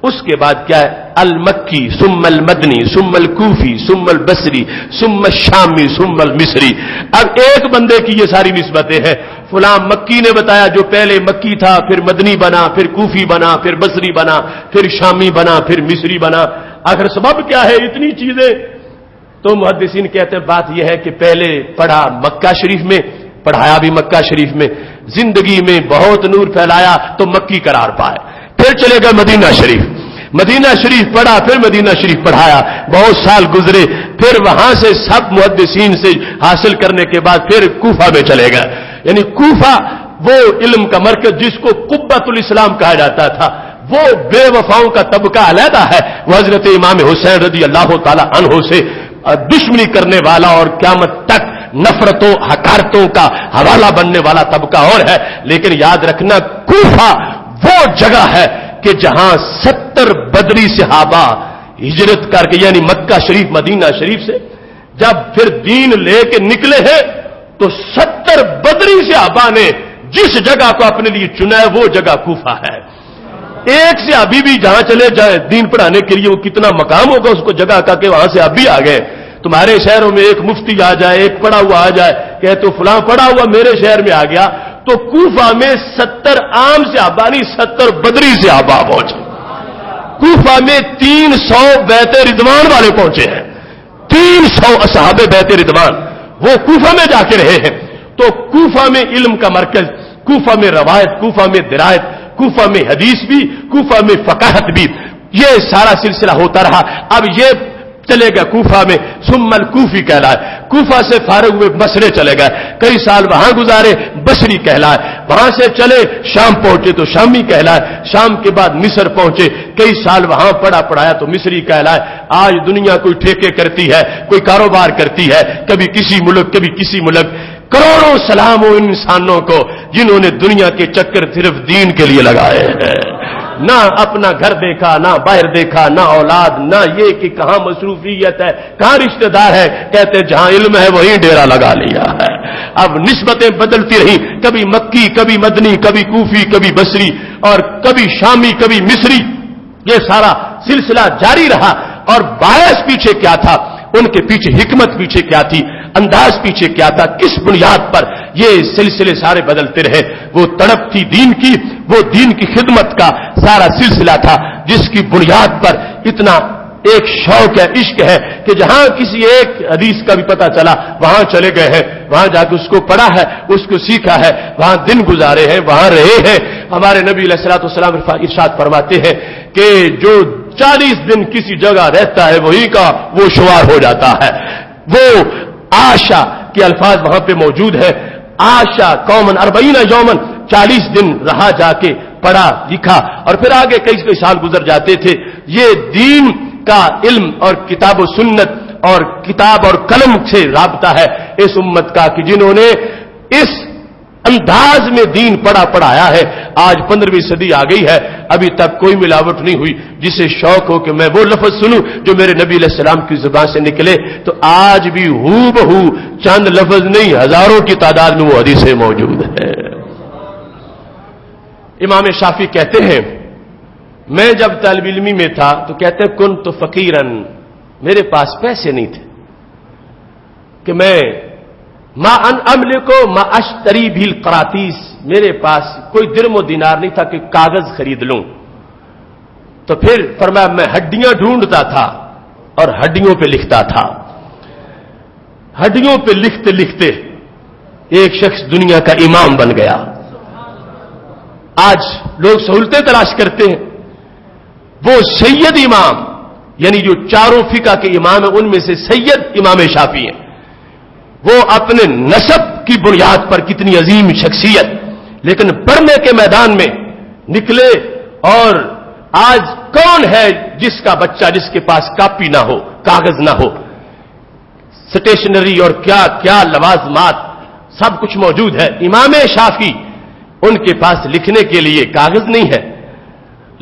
اس کے بعد کیا ہے؟ المکی ثم المدنی ثم الکوفی ثم البصری ثم الشامی ثم المصری۔ اب ایک بندے کی یہ ساری نسبتیں ہیں، فلاں مکی نے بتایا جو پہلے مکی تھا، پھر مدنی بنا، پھر کوفی بنا، پھر بصری بنا، پھر شامی بنا، پھر مصری بنا۔ آخر سبب کیا ہے اتنی چیزیں؟ تو محدثین کہتے ہیں بات یہ ہے کہ پہلے پڑھا مکہ شریف میں، پڑھایا بھی مکہ شریف میں، زندگی میں بہت نور پھیلایا تو مکی قرار پائے، پھر چلے گا مدینہ شریف، مدینہ شریف پڑھا، پھر مدینہ شریف پڑھایا، بہت سال گزرے، پھر وہاں سے سب محدثین سے حاصل کرنے کے بعد پھر کوفہ میں چلے گا، یعنی کوفہ وہ علم کا مرکز جس کو قبۃ الاسلام کہا جاتا تھا، وہ بے وفاؤں کا طبقہ علیحدہ ہے، وہ حضرت امام حسین رضی اللہ تعالی عنہ سے دشمنی کرنے والا اور قیامت تک نفرتوں حقارتوں کا حوالہ بننے والا طبقہ اور ہے، لیکن یاد رکھنا کوفہ وہ جگہ ہے کہ جہاں 70 بدری صحابہ ہجرت کر کے، یعنی مکہ شریف مدینہ شریف سے جب پھر دین لے کے نکلے ہیں تو 70 بدری صحابہ نے جس جگہ کو اپنے لیے چنا ہے وہ جگہ کوفہ ہے۔ ایک سے ابھی بھی جہاں چلے جائے دین پڑھانے کے لیے وہ کتنا مقام ہوگا اس کو جگہ کا کہ وہاں سے ابھی آ گئے۔ تمہارے شہروں میں ایک مفتی آ جائے، ایک پڑھا ہوا آ جائے، کہ تو فلاں پڑھا ہوا میرے شہر میں آ گیا، تو کوفہ میں 70 عام صحابہ نہیں 70 بدری صحابہ پہنچے۔ کوفہ میں 300 بیت رضوان والے پہنچے ہیں، 300 اصحاب بیت رضوان وہ کوفہ میں جا کے رہے ہیں۔ تو کوفہ میں علم کا مرکز، کوفہ میں روایت، کوفہ میں درایت، کوفہ میں حدیث بھی، کوفہ میں فقاہت بھی، یہ سارا سلسلہ ہوتا رہا۔ اب یہ چلے گا کوفہ میں ثم الکوفی کہلائے، کوفہ سے فارغ ہوئے بصرے چلے گئے، کئی سال وہاں گزارے بصری کہلائے، وہاں سے چلے شام پہنچے تو شامی کہلائے، شام کے بعد مصر پہنچے، کئی سال وہاں پڑھا پڑھایا تو مصری کہلائے۔ آج دنیا کوئی ٹھیکے کرتی ہے، کوئی کاروبار کرتی ہے، کبھی کسی ملک کبھی کسی ملک، کروڑوں سلام ہو انسانوں کو جنہوں نے دنیا کے چکر صرف دین کے لیے لگائے ہیں، نہ اپنا گھر دیکھا، نہ باہر دیکھا، نہ اولاد، نہ یہ کہ کہاں مصروفیت ہے، کہاں رشتہ دار ہے، کہتے جہاں علم ہے وہیں ڈیرا لگا لیا ہے۔ اب نسبتیں بدلتی رہی، کبھی مکی، کبھی مدنی، کبھی کوفی، کبھی بصری، اور کبھی شامی، کبھی مصری، یہ سارا سلسلہ جاری رہا۔ اور باعث پیچھے کیا تھا، ان کے پیچھے حکمت پیچھے کیا تھی، انداز پیچھے کیا تھا، کس بنیاد پر یہ سلسلے سارے بدلتے رہے؟ وہ تڑپ تھی دین کی، وہ دین کی خدمت کا سارا سلسلہ تھا جس کی بنیاد پر اتنا ایک شوق ہے، عشق ہے کہ جہاں کسی ایک حدیث کا بھی پتہ چلا وہاں چلے گئے ہیں، وہاں جا کے اس کو پڑھا ہے، اس کو سیکھا ہے، وہاں دن گزارے ہیں، وہاں رہے ہیں۔ ہمارے نبی علیہ الصلوۃ والسلام ارشاد فرماتے ہیں کہ جو 40 دن کسی جگہ رہتا ہے وہی کا وہ شمار ہو جاتا ہے۔ وہ آشا کے الفاظ وہاں پہ موجود ہے، آشا قومن 40 یومن، 40 دن رہا جا کے، پڑھا لکھا، اور پھر آگے کئی سال گزر جاتے تھے۔ یہ دین کا علم اور کتاب و سنت اور کتاب اور قلم سے رابطہ ہے اس امت کا کہ جنہوں نے اس انداز میں دین پڑھایا ہے۔ آج 15ویں صدی آ گئی ہے، ابھی تک کوئی ملاوٹ نہیں ہوئی۔ جسے شوق ہو کہ میں وہ لفظ سنوں جو میرے نبی علیہ السلام کی زبان سے نکلے، تو آج بھی ہو بہو چند لفظ نہیں ہزاروں کی تعداد میں وہ حدیثیں موجود ہے۔ امام شافعی کہتے ہیں میں جب طالب علمی میں تھا تو کہتے ہیں کن تو فقیرن، میرے پاس پیسے نہیں تھے کہ میں ما ان املکو ما اشتری بھی القراطیس، میرے پاس کوئی درم و دینار نہیں تھا کہ کاغذ خرید لوں۔ تو پھر فرمایا میں ہڈیاں ڈھونڈتا تھا اور ہڈیوں پہ لکھتا تھا۔ ہڈیوں پہ لکھتے لکھتے ایک شخص دنیا کا امام بن گیا۔ آج لوگ سہولتیں تلاش کرتے ہیں، وہ سید امام یعنی جو چاروں فقہ کے امام ہیں ان میں سے سید امام شافعی ہیں. وہ اپنے نسب کی بنیاد پر کتنی عظیم شخصیت، لیکن پڑھنے کے میدان میں نکلے. اور آج کون ہے جس کا بچہ جس کے پاس کاپی نہ ہو، کاغذ نہ ہو، سٹیشنری اور کیا کیا لوازمات سب کچھ موجود ہے. امام شافعی ان کے پاس لکھنے کے لیے کاغذ نہیں ہے،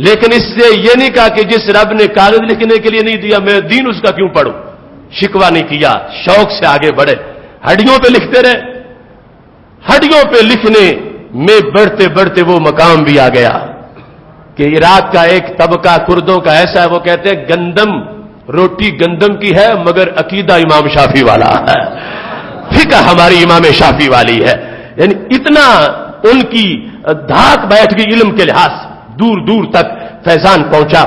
لیکن اس سے یہ نہیں کہا کہ جس رب نے کاغذ لکھنے کے لیے نہیں دیا میں دین اس کا کیوں پڑھوں. شکوہ نہیں کیا، شوق سے آگے بڑھے، ہڈیوں پہ لکھتے رہے. ہڈیوں پہ لکھنے میں بڑھتے بڑھتے وہ مقام بھی آ گیا کہ عراق کا ایک طبقہ کردوں کا ایسا ہے، وہ کہتے ہیں گندم روٹی گندم کی ہے مگر عقیدہ امام شافعی والا ہے، فقہ ہماری امام شافعی والی ہے. یعنی اتنا ان کی دھاک بیٹھ گئی علم کے لحاظ، دور دور تک فیضان پہنچا.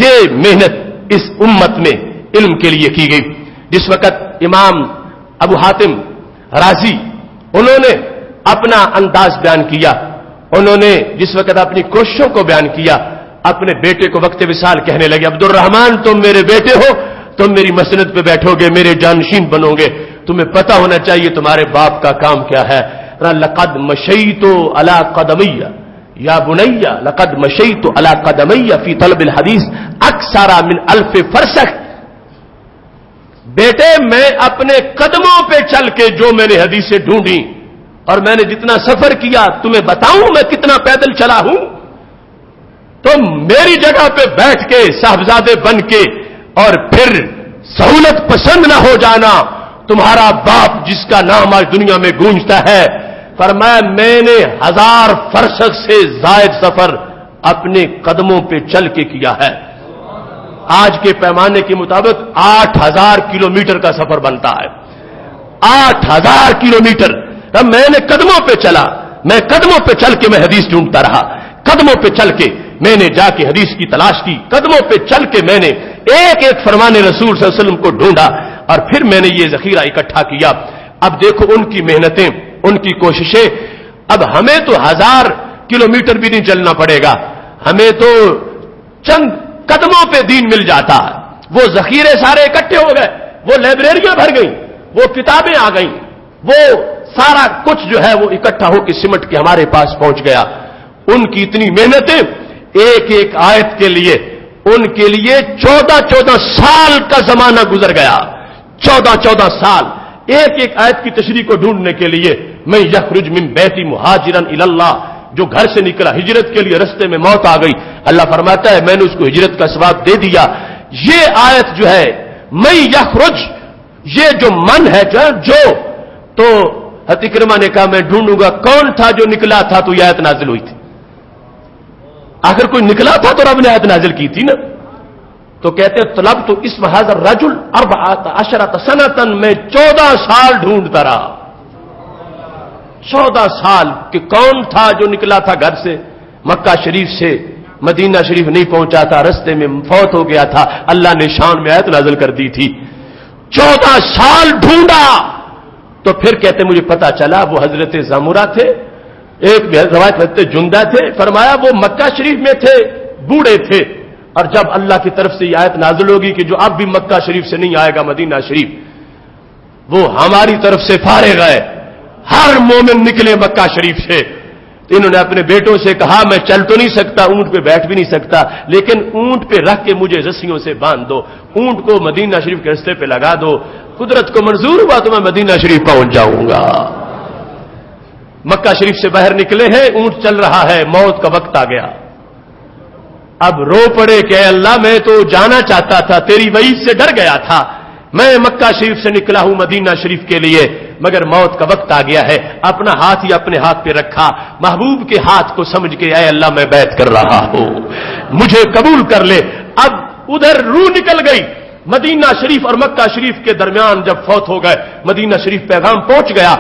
یہ محنت اس امت میں علم کے لیے کی گئی. جس وقت امام ابو حاتم رازی انہوں نے اپنا انداز بیان کیا، انہوں نے جس وقت اپنی کوششوں کو بیان کیا، اپنے بیٹے کو وقت وصال کہنے لگے عبد الرحمن تم میرے بیٹے ہو، تم میری مسند پہ بیٹھو گے، میرے جانشین بنو گے، تمہیں پتہ ہونا چاہیے تمہارے باپ کا کام کیا ہے. لقد مشیت علی قدمی یا بنی لقد مشیت علی قدمی فی طلب الحدیث اکثر من 1000 فرسخ. بیٹے میں اپنے قدموں پہ چل کے جو میں نے حدیثیں ڈھونڈی اور میں نے جتنا سفر کیا تمہیں بتاؤں میں کتنا پیدل چلا ہوں. تم میری جگہ پہ بیٹھ کے صاحبزادے بن کے اور پھر سہولت پسند نہ ہو جانا. تمہارا باپ جس کا نام آج دنیا میں گونجتا ہے، فرمایا میں نے 1000 فرسخ سے زائد سفر اپنے قدموں پہ چل کے کیا ہے. آج کے پیمانے کے مطابق 8000 کلومیٹر کا سفر بنتا ہے. 8000 کلومیٹر میں نے قدموں پہ چلا. میں قدموں پہ چل کے میں حدیث ڈھونڈتا رہا، قدموں پہ چل کے میں نے جا کے حدیث کی تلاش کی، قدموں پہ چل کے میں نے ایک ایک فرمان رسول صلی اللہ علیہ وسلم کو ڈھونڈا اور پھر میں نے یہ ذخیرہ اکٹھا کیا. اب دیکھو ان کی محنتیں، ان کی کوششیں. اب ہمیں تو 1000 کلومیٹر بھی نہیں چلنا پڑے گا، ہمیں تو چند قدموں پہ دین مل جاتا. وہ ذخیرے سارے اکٹھے ہو گئے، وہ لائبریریاں بھر گئیں، وہ کتابیں آ گئیں، وہ سارا کچھ جو ہے وہ اکٹھا ہو کے سمٹ کے ہمارے پاس پہنچ گیا. ان کی اتنی محنتیں، ایک ایک آیت کے لیے ان کے لیے 14 سال کا زمانہ گزر گیا. 14 سال ایک ایک آیت کی تشریح کو ڈھونڈنے کے لیے. میں یخرج من بیتی مہاجرا الی اللہ، جو گھر سے نکلا ہجرت کے لیے، رستے میں موت آ گئی، اللہ فرماتا ہے میں نے اس کو ہجرت کا ثواب دے دیا. یہ آیت جو ہے میں یخرج، یہ جو من ہے جو تو حضرت اکرمہ نے کہا میں ڈھونڈوں گا کون تھا جو نکلا تھا تو یہ آیت نازل ہوئی تھی. آخر کوئی نکلا تھا تو رب نے آیت نازل کی تھی نا. تو کہتے ہیں طلب تو اسم ھذا الرجل 14 سنۃ، میں 14 سال ڈھونڈتا رہا. 14 سال کہ کون تھا جو نکلا تھا گھر سے، مکہ شریف سے مدینہ شریف نہیں پہنچا تھا، رستے میں فوت ہو گیا تھا، اللہ نے شان میں آیت نازل کر دی تھی. 14 سال ڈھونڈا تو پھر کہتے مجھے پتا چلا وہ حضرت زمرہ تھے، ایک روایت حضرت جندہ تھے. فرمایا وہ مکہ شریف میں تھے، بوڑھے تھے، اور جب اللہ کی طرف سے یہ آیت نازل ہوگی کہ جو اب بھی مکہ شریف سے نہیں آئے گا مدینہ شریف، وہ ہماری طرف سے فارغ ہے. ہر مومن نکلے مکہ شریف سے. انہوں نے اپنے بیٹوں سے کہا میں چل تو نہیں سکتا، اونٹ پہ بیٹھ بھی نہیں سکتا، لیکن اونٹ پہ رکھ کے مجھے رسیوں سے باندھ دو، اونٹ کو مدینہ شریف کے رستے پہ لگا دو، قدرت کو منظور ہوا تو میں مدینہ شریف پہنچ جاؤں گا. مکہ شریف سے باہر نکلے ہیں، اونٹ چل رہا ہے، موت کا وقت آ گیا. اب رو پڑے کہ اے اللہ میں تو جانا چاہتا تھا، تیری وعید سے ڈر گیا تھا، میں مکہ شریف سے نکلا ہوں مدینہ شریف کے لیے، مگر موت کا وقت آ گیا ہے. اپنا ہاتھ ہی اپنے ہاتھ پہ رکھا، محبوب کے ہاتھ کو سمجھ کے اے اللہ میں بیعت کر رہا ہوں، مجھے قبول کر لے. اب ادھر روح نکل گئی. مدینہ شریف اور مکہ شریف کے درمیان جب فوت ہو گئے، مدینہ شریف پیغام پہنچ گیا.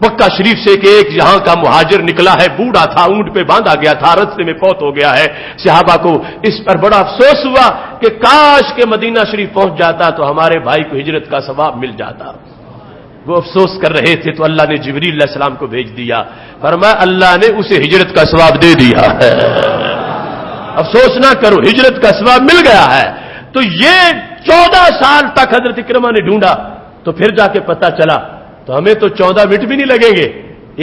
مکہ شریف سے کہ ایک یہاں کا مہاجر نکلا ہے، بوڑھا تھا، اونٹ پہ باندھا گیا تھا، رستے میں فوت ہو گیا ہے. صحابہ کو اس پر بڑا افسوس ہوا کہ کاش کہ مدینہ شریف پہنچ جاتا تو ہمارے بھائی کو ہجرت کا ثواب مل جاتا. وہ افسوس کر رہے تھے تو اللہ نے جبریل علیہ السلام کو بھیج دیا. فرمایا اللہ نے اسے ہجرت کا ثواب دے دیا ہے. افسوس نہ کرو، ہجرت کا ثواب مل گیا ہے. اب 14 سال ڈھونڈا تو پھر 14 سال کے بعد 14 سال کے بعد تو یہ 14 سال تک حضرت اکرمہ نے ڈھونڈا، تو پھر جا کے پتا چلا، تو ہمیں تو 14 منٹ بھی نہیں لگیں گے،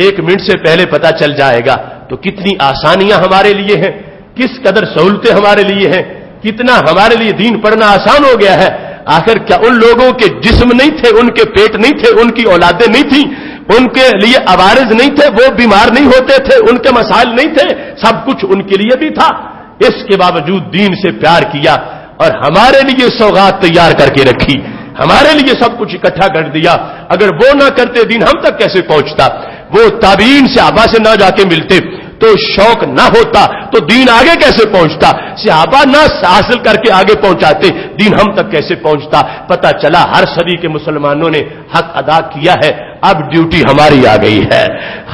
1 منٹ سے پہلے پتا چل جائے گا. تو کتنی آسانیاں ہمارے لیے ہیں، کس قدر سہولتیں ہمارے لیے ہیں، کتنا ہمارے لیے دین پڑھنا آسان ہو گیا ہے. آخر کیا ان لوگوں کے جسم نہیں تھے، ان کے پیٹ نہیں تھے، ان کی اولادیں نہیں تھیں، ان کے لیے عوارض نہیں تھے، وہ بیمار نہیں ہوتے تھے، ان کے مسائل نہیں تھے، سب کچھ ان کے لیے بھی تھا. اس کے باوجود دین سے پیار کیا اور ہمارے لیے سوغات تیار کر کے رکھی، ہمارے لیے سب کچھ اکٹھا کر دیا. اگر وہ نہ کرتے دین ہم تک کیسے پہنچتا؟ وہ تابعین صحابہ سے نہ جا کے ملتے تو شوق نہ ہوتا تو دین آگے کیسے پہنچتا؟ صحابہ نہ حاصل کر کے آگے پہنچاتے دین ہم تک کیسے پہنچتا؟ پتہ چلا ہر صدی کے مسلمانوں نے حق ادا کیا ہے، اب ڈیوٹی ہماری آ گئی ہے.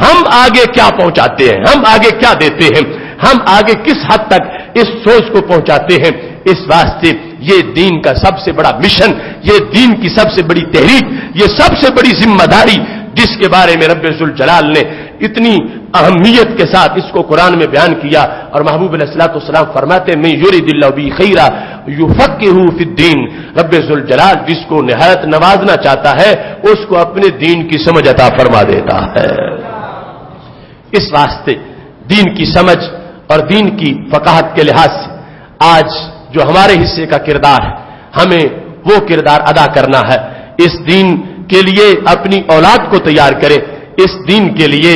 ہم آگے کیا پہنچاتے ہیں، ہم آگے کیا دیتے ہیں، ہم آگے کس حد تک اس سوچ کو پہنچاتے ہیں. اس واسطے یہ دین کا سب سے بڑا مشن، یہ دین کی سب سے بڑی تحریک، یہ سب سے بڑی ذمہ داری جس کے بارے میں رب ذوالجلال نے اتنی اہمیت کے ساتھ اس کو قرآن میں بیان کیا. اور محبوب علیہ الصلوۃ والسلام فرماتے ہیں من یرید اللہ بہ خیرا یفقہہ فی الدین، رب ذوالجلال جس کو نہایت نوازنا چاہتا ہے اس کو اپنے دین کی سمجھ عطا فرما دیتا ہے. اس واسطے دین کی سمجھ اور دین کی فقاہت کے لحاظ سے آج جو ہمارے حصے کا کردار ہے ہمیں وہ کردار ادا کرنا ہے. اس دین کے لیے اپنی اولاد کو تیار کریں، اس دین کے لیے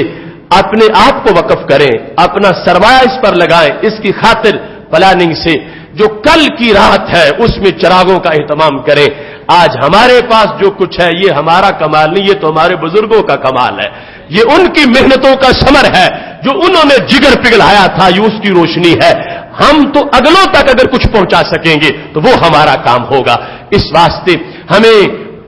اپنے آپ کو وقف کریں، اپنا سرمایہ اس پر لگائیں. اس کی خاطر پلاننگ سے جو کل کی رات ہے اس میں چراغوں کا اہتمام کریں. آج ہمارے پاس جو کچھ ہے یہ ہمارا کمال نہیں، یہ تو ہمارے بزرگوں کا کمال ہے، یہ ان کی محنتوں کا ثمر ہے جو انہوں نے جگر پگھلایا تھا، یہ اس کی روشنی ہے. ہم تو اگلوں تک اگر کچھ پہنچا سکیں گے تو وہ ہمارا کام ہوگا. اس واسطے ہمیں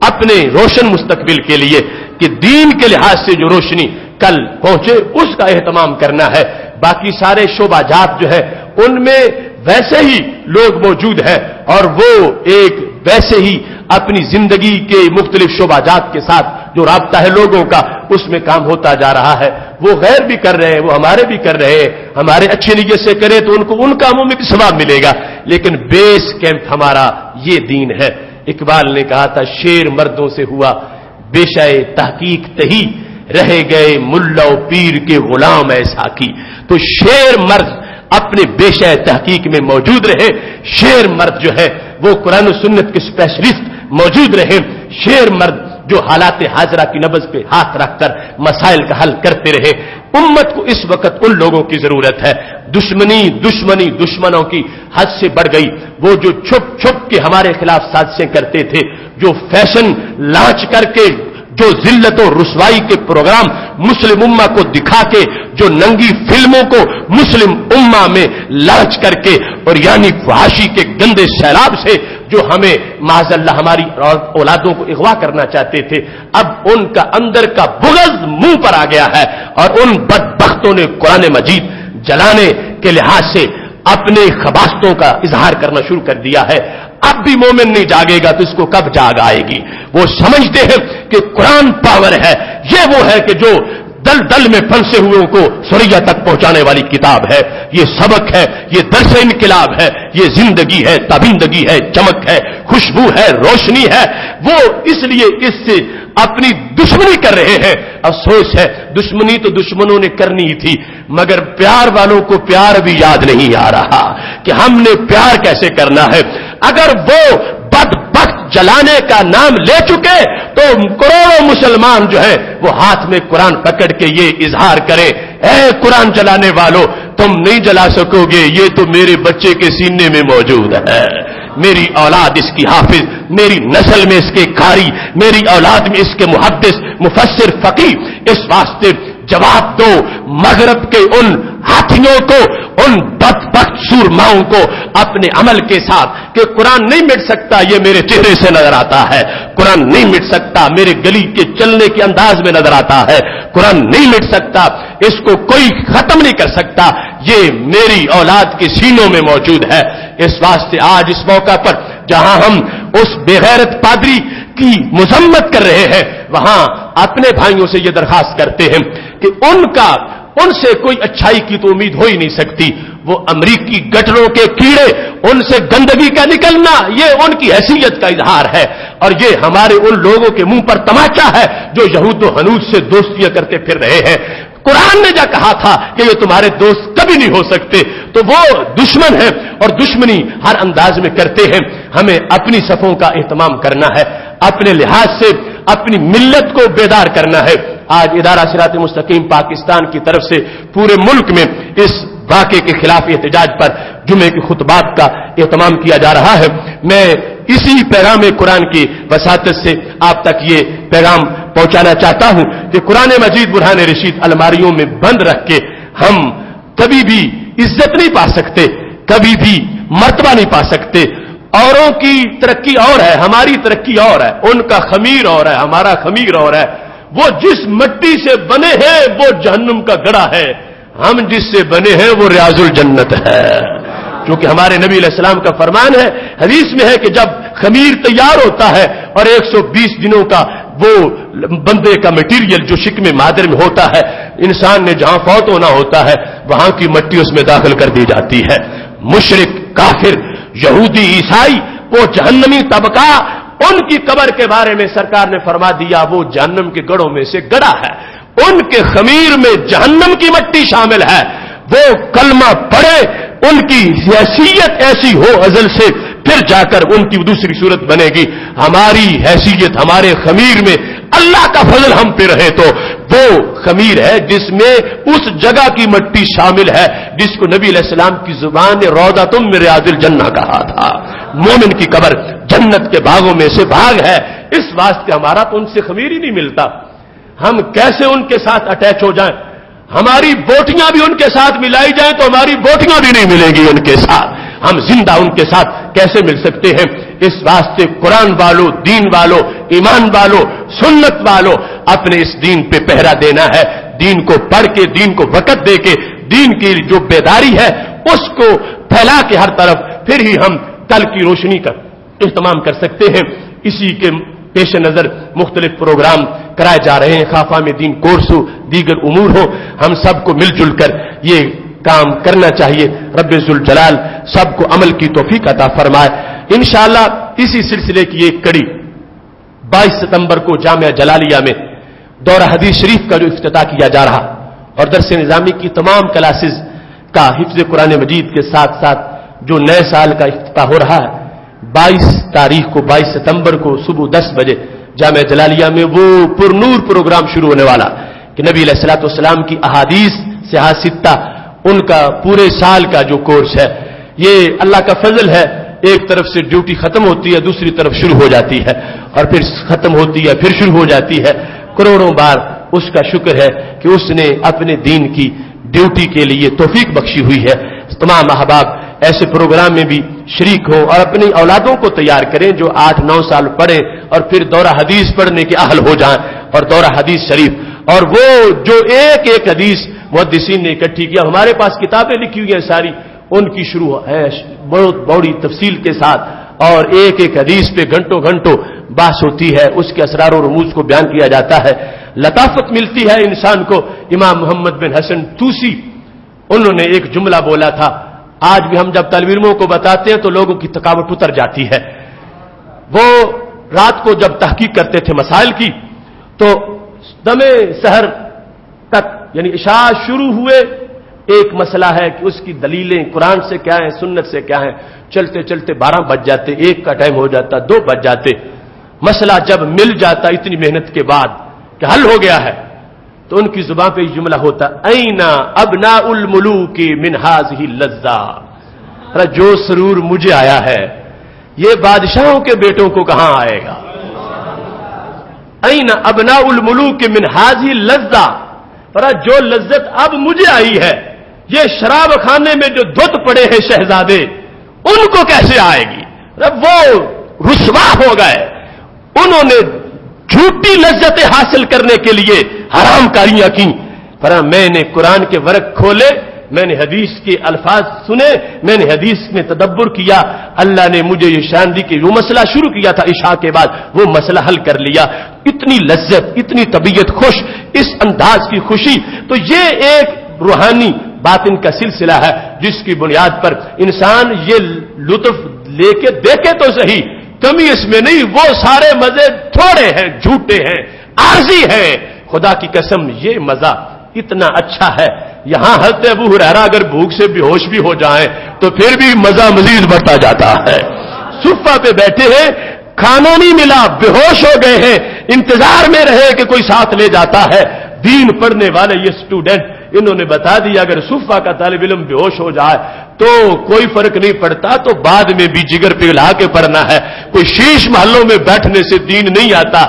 اپنے روشن مستقبل کے لیے کہ دین کے لحاظ سے جو روشنی کل پہنچے اس کا اہتمام کرنا ہے. باقی سارے شعبہ جات جو ہے ان میں ویسے ہی لوگ موجود ہیں اور وہ ایک ویسے ہی اپنی زندگی کے مختلف شعبہ جات کے ساتھ جو رابطہ ہے لوگوں کا اس میں کام ہوتا جا رہا ہے. وہ غیر بھی کر رہے ہیں، وہ ہمارے بھی کر رہے ہیں. ہمارے اچھی نیت سے کریں تو ان کو ان کاموں میں بھی ثواب ملے گا، لیکن بیس کیمپ ہمارا یہ دین ہے. اقبال نے کہا تھا شیر مردوں سے ہوا بیشائے تحقیق تہی، رہ گئے ملا و پیر کے غلام ایسا کی. تو شیر مرد اپنے بیشائے تحقیق میں موجود رہے، شیر مرد جو ہے وہ قرآن و سنت کے اسپیشلسٹ موجود رہے، شیر مرد جو حالات حاضرہ کی نبض پہ ہاتھ رکھ کر مسائل کا حل کرتے رہے. امت کو اس وقت ان لوگوں کی ضرورت ہے. دشمنوں کی حد سے بڑھ گئی. وہ جو چھپ چھپ کے ہمارے خلاف سازشیں کرتے تھے، جو فیشن لانچ کر کے، جو ذلت و رسوائی کے پروگرام مسلم امہ کو دکھا کے، جو ننگی فلموں کو مسلم امہ میں لانچ کر کے اور یعنی فحاشی کے گندے سیلاب سے جو ہمیں معاذ اللہ ہماری اولادوں کو اغوا کرنا چاہتے تھے، اب ان کا اندر کا بغض منہ پر آ گیا ہے اور ان بدبختوں نے قرآن مجید جلانے کے لحاظ سے اپنے خباستوں کا اظہار کرنا شروع کر دیا ہے. اب بھی مومن نہیں جاگے گا تو اس کو کب جاگ آئے گی؟ وہ سمجھتے ہیں کہ قرآن پاور ہے، یہ وہ ہے کہ جو دل دل میں پھنسے ہوئے کو سریا تک پہنچانے والی کتاب ہے، یہ سبق ہے، یہ درس انقلاب ہے، یہ زندگی ہے، تابندگی ہے، چمک ہے، خوشبو ہے، روشنی ہے. وہ اس لیے اس سے اپنی دشمنی کر رہے ہیں. افسوس ہے دشمنی تو دشمنوں نے کرنی ہی تھی، مگر پیار والوں کو پیار بھی یاد نہیں آ رہا کہ ہم نے پیار کیسے کرنا ہے. اگر وہ بدبخت جلانے کا نام لے چکے تو کروڑوں مسلمان جو ہے وہ ہاتھ میں قرآن پکڑ کے یہ اظہار کرے، اے قرآن جلانے والوں تم نہیں جلا سکو گے، یہ تو میرے بچے کے سینے میں موجود ہے، میری اولاد اس کی حافظ، میری نسل میں اس کے قاری، میری اولاد میں اس کے محدث مفسر فقیہ. اس واسطے جواب دو مغرب کے ان ہاتھیوں کو، ان بدبخت سورماؤں کو اپنے عمل کے ساتھ کہ قرآن نہیں مٹ سکتا، یہ میرے چہرے سے نظر آتا ہے، قرآن نہیں مٹ سکتا میرے گلی کے چلنے کے انداز میں نظر آتا ہے، قرآن نہیں مٹ سکتا، اس کو کوئی ختم نہیں کر سکتا، یہ میری اولاد کے سینوں میں موجود ہے. اس واسطے آج اس موقع پر جہاں ہم اس بے غیرت پادری کی مذمت کر رہے ہیں، وہاں اپنے بھائیوں سے یہ درخواست کرتے ہیں کہ ان سے کوئی اچھائی کی تو امید ہو ہی نہیں سکتی. وہ امریکی گٹروں کے کیڑے، ان سے گندگی کا نکلنا، یہ ان کی حیثیت کا اظہار ہے، اور یہ ہمارے ان لوگوں کے منہ پر تماچا ہے جو یہود و حنوج سے دوستیاں کرتے پھر رہے ہیں۔ قرآن نے جا کہا تھا کہ یہ تمہارے دوست کبھی نہیں ہو سکتے، تو وہ دشمن ہیں اور دشمنی ہر انداز میں کرتے ہیں۔ ہمیں اپنی صفوں کا اہتمام کرنا ہے، اپنے لحاظ سے اپنی ملت کو بیدار کرنا ہے۔ آج ادارہ صراط مستقیم پاکستان کی طرف سے پورے ملک میں اس واقعے کے خلاف احتجاج پر جمعے کی خطبات کا اہتمام کیا جا رہا ہے۔ میں اسی پیغام قرآن کی وساطت سے آپ تک یہ پیغام پہنچانا چاہتا ہوں کہ قرآن مجید برہان رشید الماریوں میں بند رکھ کے ہم کبھی بھی عزت نہیں پا سکتے، کبھی بھی مرتبہ نہیں پا سکتے۔ اوروں کی ترقی اور ہے، ہماری ترقی اور ہے، ان کا خمیر اور ہے، ہمارا خمیر اور ہے۔ وہ جس مٹی سے بنے ہیں وہ جہنم کا گڑھا ہے، ہم جس سے بنے ہیں وہ ریاض الجنت ہے۔ کیونکہ ہمارے نبی علیہ السلام کا فرمان ہے، حدیث میں ہے کہ جب خمیر تیار ہوتا ہے اور 120 دنوں کا وہ بندے کا مٹیریل جو شکم مادر میں ہوتا ہے، انسان نے جہاں فوت ہونا ہوتا ہے وہاں کی مٹی اس میں داخل کر دی جاتی ہے۔ مشرک، کافر، یہودی، عیسائی، وہ جہنمی طبقہ، ان کی قبر کے بارے میں سرکار نے فرما دیا وہ جہنم کے گڑھوں میں سے گڑھا ہے، ان کے خمیر میں جہنم کی مٹی شامل ہے۔ وہ کلمہ پڑھے، ان کی حیثیت ایسی ہو ازل سے، پھر جا کر ان کی دوسری صورت بنے گی۔ ہماری حیثیت ہمارے خمیر میں اللہ کا فضل ہم پہ رہے تو وہ خمیر ہے جس میں اس جگہ کی مٹی شامل ہے جس کو نبی علیہ السلام کی زبان نے روضۃ من ریاض الجنہ کہا تھا۔ مومن کی قبر جنت کے باغوں میں سے باغ ہے، اس واسطے ہمارا تو ان سے خمیر ہی نہیں ملتا۔ ہم کیسے ان کے ساتھ اٹیچ ہو جائیں؟ ہماری بوٹیاں بھی ان کے ساتھ ملائی جائیں تو ہماری بوٹیاں بھی نہیں ملیں گی ان کے ساتھ، ہم زندہ ان کے ساتھ کیسے مل سکتے ہیں؟ اس واسطے قرآن والو، دین والو، ایمان والو، سنت والو، اپنے اس دین پہ پہرا دینا ہے۔ دین کو پڑھ کے، دین کو وقت دے کے، دین کی جو بیداری ہے اس کو پھیلا کے ہر طرف، پھر ہی ہم کل کی روشنی کا اہتمام کر سکتے ہیں۔ اسی کے پیش نظر مختلف پروگرام کرائے جا رہے ہیں، خافہ میں دین کورس ہو، دیگر امور ہو، ہم سب کو مل جل کر یہ کام کرنا چاہیے۔ رب ذوالجلال سب کو عمل کی توفیق عطا فرمائے۔ انشاءاللہ اسی سلسلے کی ایک کڑی 22 ستمبر کو جامعہ جلالیہ میں دورہ حدیث شریف کا جو افتتاح کیا جا رہا اور درس نظامی کی تمام کلاسز کا حفظ قرآن مجید کے ساتھ ساتھ جو نئے سال کا افتتاح ہو رہا ہے 22 تاریخ کو، 22 ستمبر کو صبح 10 بجے جامعہ جلالیہ میں وہ پرنور پروگرام شروع ہونے والا کہ نبی علیہ الصلوۃ والسلام کی احادیث صحاح ستہ، ان کا پورے سال کا جو کورس ہے، یہ اللہ کا فضل ہے۔ ایک طرف سے ڈیوٹی ختم ہوتی ہے، دوسری طرف شروع ہو جاتی ہے، اور پھر ختم ہوتی ہے، پھر شروع ہو جاتی ہے۔ کروڑوں بار اس کا شکر ہے کہ اس نے اپنے دین کی ڈیوٹی کے لیے توفیق بخشی ہوئی ہے۔ تمام احباب ایسے پروگرام میں بھی شریک ہوں اور اپنی اولادوں کو تیار کریں جو 8-9 سال پڑھیں اور پھر دورہ حدیث پڑھنے کے اہل ہو جائیں، اور دورہ حدیث شریف، اور وہ جو ایک ایک حدیث محدثین نے اکٹھی کیا، ہمارے پاس کتابیں لکھی ہوئی ہیں ساری، ان کی شروع ہے بہت بڑی تفصیل کے ساتھ، اور ایک ایک حدیث پہ گھنٹوں گھنٹوں بحث ہوتی ہے، اس کے اسرار و رموز کو بیان کیا جاتا ہے، لطافت ملتی ہے انسان کو۔ امام محمد بن حسن توسی انہوں نے ایک جملہ بولا تھا، آج بھی ہم جب طالب علموں کو بتاتے ہیں تو لوگوں کی تھکاوٹ اتر جاتی ہے۔ وہ رات کو جب تحقیق کرتے تھے مسائل کی تو دمے سحر تک، یعنی عشاء شروع ہوئے ایک مسئلہ ہے کہ اس کی دلیلیں قرآن سے کیا ہیں، سنت سے کیا ہیں، چلتے چلتے 12 بج جاتے، 1 کا ٹائم ہو جاتا، 2 بج جاتے۔ مسئلہ جب مل جاتا اتنی محنت کے بعد کہ حل ہو گیا ہے، تو ان کی زبان پہ یہ جملہ ہوتا، اینا ابناء الملوک من هذه اللذہ، جو سرور مجھے آیا ہے یہ بادشاہوں کے بیٹوں کو کہاں آئے گا؟ اینا ابناء الملوک من هذه اللذہ، جو لذت اب مجھے آئی ہے، یہ شراب خانے میں جو دھت پڑے ہیں شہزادے، ان کو کیسے آئے گی؟ وہ رسوا ہو گئے، انہوں نے جھوٹی لذتیں حاصل کرنے کے لیے حرام کاریاں کی۔ پر میں نے قرآن کے ورق کھولے، میں نے حدیث کے الفاظ سنے، میں نے حدیث میں تدبر کیا، اللہ نے مجھے یہ شان دی کہ وہ مسئلہ شروع کیا تھا عشاء کے بعد وہ مسئلہ حل کر لیا۔ اتنی لذت، اتنی طبیعت خوش، اس انداز کی خوشی، تو یہ ایک روحانی باطن کا سلسلہ ہے جس کی بنیاد پر انسان یہ لطف لے کے دیکھے تو صحیح، کمی اس میں نہیں، وہ سارے مزے تھوڑے ہیں، جھوٹے ہیں، عارضی ہیں۔ خدا کی قسم یہ مزہ اتنا اچھا ہے، یہاں حضرت ابو ہریرہ اگر بھوک سے بے ہوش بھی ہو جائیں تو پھر بھی مزہ مزید بڑھتا جاتا ہے۔ صفہ پہ بیٹھے ہیں، کھانا نہیں ملا، بے ہوش ہو گئے ہیں، انتظار میں رہے کہ کوئی ساتھ لے جاتا ہے۔ دین پڑھنے والے یہ اسٹوڈنٹ انہوں نے بتا دیا اگر صفہ کا طالب علم بے ہوش ہو جائے تو کوئی فرق نہیں پڑتا، تو بعد میں بھی جگر پگھلا کے پڑھنا ہے، کوئی شیش محلوں میں بیٹھنے سے دین نہیں آتا۔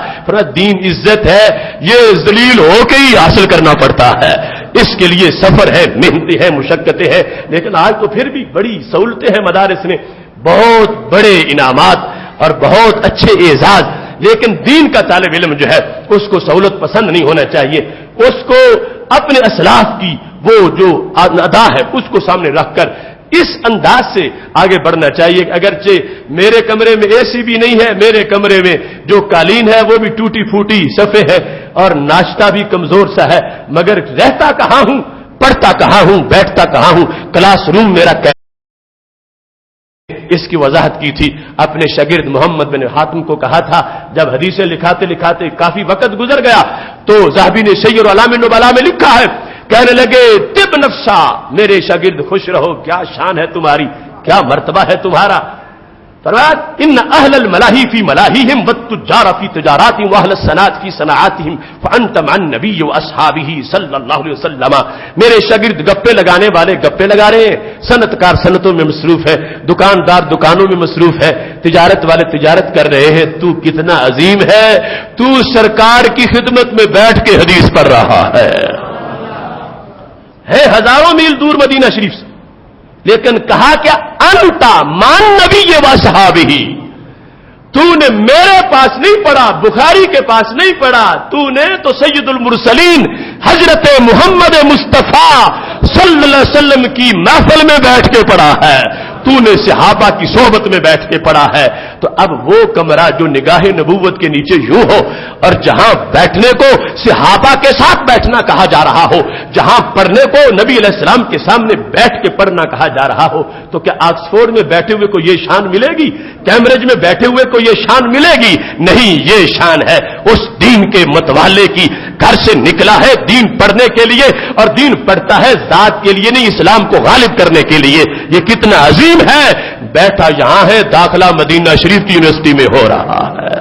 دین عزت ہے، یہ ذلیل ہو کے ہی حاصل کرنا پڑتا ہے، اس کے لیے سفر ہے، محنتیں ہیں، مشقتیں ہیں۔ لیکن آج تو پھر بھی بڑی سہولتیں ہیں مدارس میں، بہت بڑے انعامات اور بہت اچھے اعزاز، لیکن دین کا طالب علم جو ہے اس کو سہولت پسند نہیں ہونا چاہیے، اس کو اپنے اسلاف کی وہ جو ادا ہے اس کو سامنے رکھ کر اس انداز سے آگے بڑھنا چاہیے کہ اگرچہ میرے کمرے میں اے سی بھی نہیں ہے، میرے کمرے میں جو قالین ہے وہ بھی ٹوٹی پھوٹی صفحے ہے اور ناشتہ بھی کمزور سا ہے، مگر رہتا کہاں ہوں، پڑھتا کہاں ہوں، بیٹھتا کہاں ہوں، کلاس روم میرا اس کی وضاحت کی تھی۔ اپنے شاگرد محمد بن حاتم کو کہا تھا، جب حدیثیں لکھاتے لکھاتے کافی وقت گزر گیا تو ذہبی نے سیر اعلام النبلاء میں لکھا ہے، کہنے لگے طب نفسا، میرے شاگرد خوش رہو، کیا شان ہے تمہاری، کیا مرتبہ ہے تمہارا۔ فرمایا ان اہل الملاہی فی ملاہیہم والتجار فی تجاراتہم واہل الصناعات فی صناعاتہم فانت مع النبی واصحابہ صلی اللہ علیہ وسلم۔ میرے شاگرد گپے لگانے والے گپے لگا رہے ہیں، صنعت کار صنعتوں میں مصروف ہے، دکاندار دکانوں میں مصروف ہے، تجارت والے تجارت کر رہے ہیں، تو کتنا عظیم ہے، تو سرکار کی خدمت میں بیٹھ کے حدیث پڑھ رہا ہے ہزاروں میل دور مدینہ شریف سے، لیکن کہا کیا انتا مان نبی و صحابہ، تو نے میرے پاس نہیں پڑھا، بخاری کے پاس نہیں پڑھا، تو نے تو سید المرسلین حضرت محمد مصطفیٰ صلی اللہ علیہ وسلم کی محفل میں بیٹھ کے پڑھا ہے، تو نے صحابہ کی صحبت میں بیٹھ کے پڑھا ہے۔ تو اب وہ کمرہ جو نگاہ نبوت کے نیچے یوں ہو اور جہاں بیٹھنے کو صحابہ کے ساتھ بیٹھنا کہا جا رہا ہو، جہاں پڑھنے کو نبی علیہ السلام کے سامنے بیٹھ کے پڑھنا کہا جا رہا ہو، تو کیا آکسفورڈ میں بیٹھے ہوئے کو یہ شان ملے گی؟ کیمبرج میں بیٹھے ہوئے کو یہ شان ملے گی؟ نہیں، یہ شان ہے اس دین کے متوالے کی، گھر سے نکلا ہے دین پڑھنے کے لیے، اور دین پڑھتا ہے ذات کے لیے نہیں، اسلام کو غالب کرنے کے لیے۔ یہ کتنا عظیم ہے، بیٹھا یہاں ہے، داخلہ مدینہ شریف کی یونیورسٹی میں ہو رہا ہے۔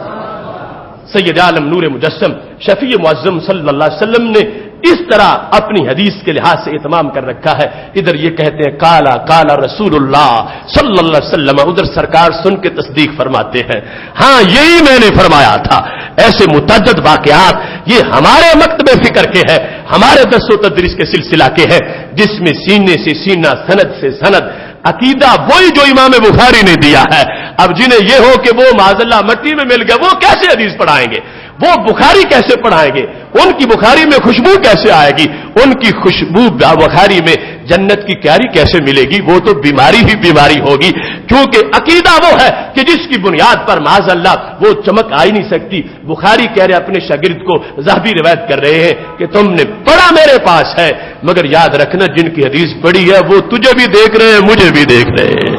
سید عالم نور مجسم شفیع معظم صلی اللہ علیہ وسلم نے اس طرح اپنی حدیث کے لحاظ سے اہتمام کر رکھا ہے۔ ادھر یہ کہتے ہیں کالا کالا رسول اللہ صلی اللہ علیہ وسلم، ادھر سرکار سن کے تصدیق فرماتے ہیں، ہاں یہی میں نے فرمایا تھا۔ ایسے متعدد واقعات یہ ہمارے مکتب فکر کے ہیں، ہمارے درس و تدریس کے سلسلہ کے ہیں، جس میں سینے سے سینہ، سند سے سند، عقیدہ وہی جو امام بخاری نے دیا ہے۔ اب جنہیں یہ ہو کہ وہ معاذ اللہ مٹی میں مل گیا، وہ کیسے حدیث پڑھائیں گے، وہ بخاری کیسے پڑھائیں گے، ان کی بخاری میں خوشبو کیسے آئے گی، ان کی خوشبو بخاری میں جنت کی کیاری کیسے ملے گی؟ وہ تو بیماری ہی بیماری ہوگی، کیونکہ عقیدہ وہ ہے کہ جس کی بنیاد پر معاذ اللہ وہ چمک آ ہی نہیں سکتی۔ بخاری کہہ رہے اپنے شاگرد کو، ذہبی روایت کر رہے ہیں کہ تم نے پڑھا میرے پاس ہے، مگر یاد رکھنا جن کی حدیث پڑھی ہے وہ تجھے بھی دیکھ رہے ہیں، مجھے بھی دیکھ رہے ہیں۔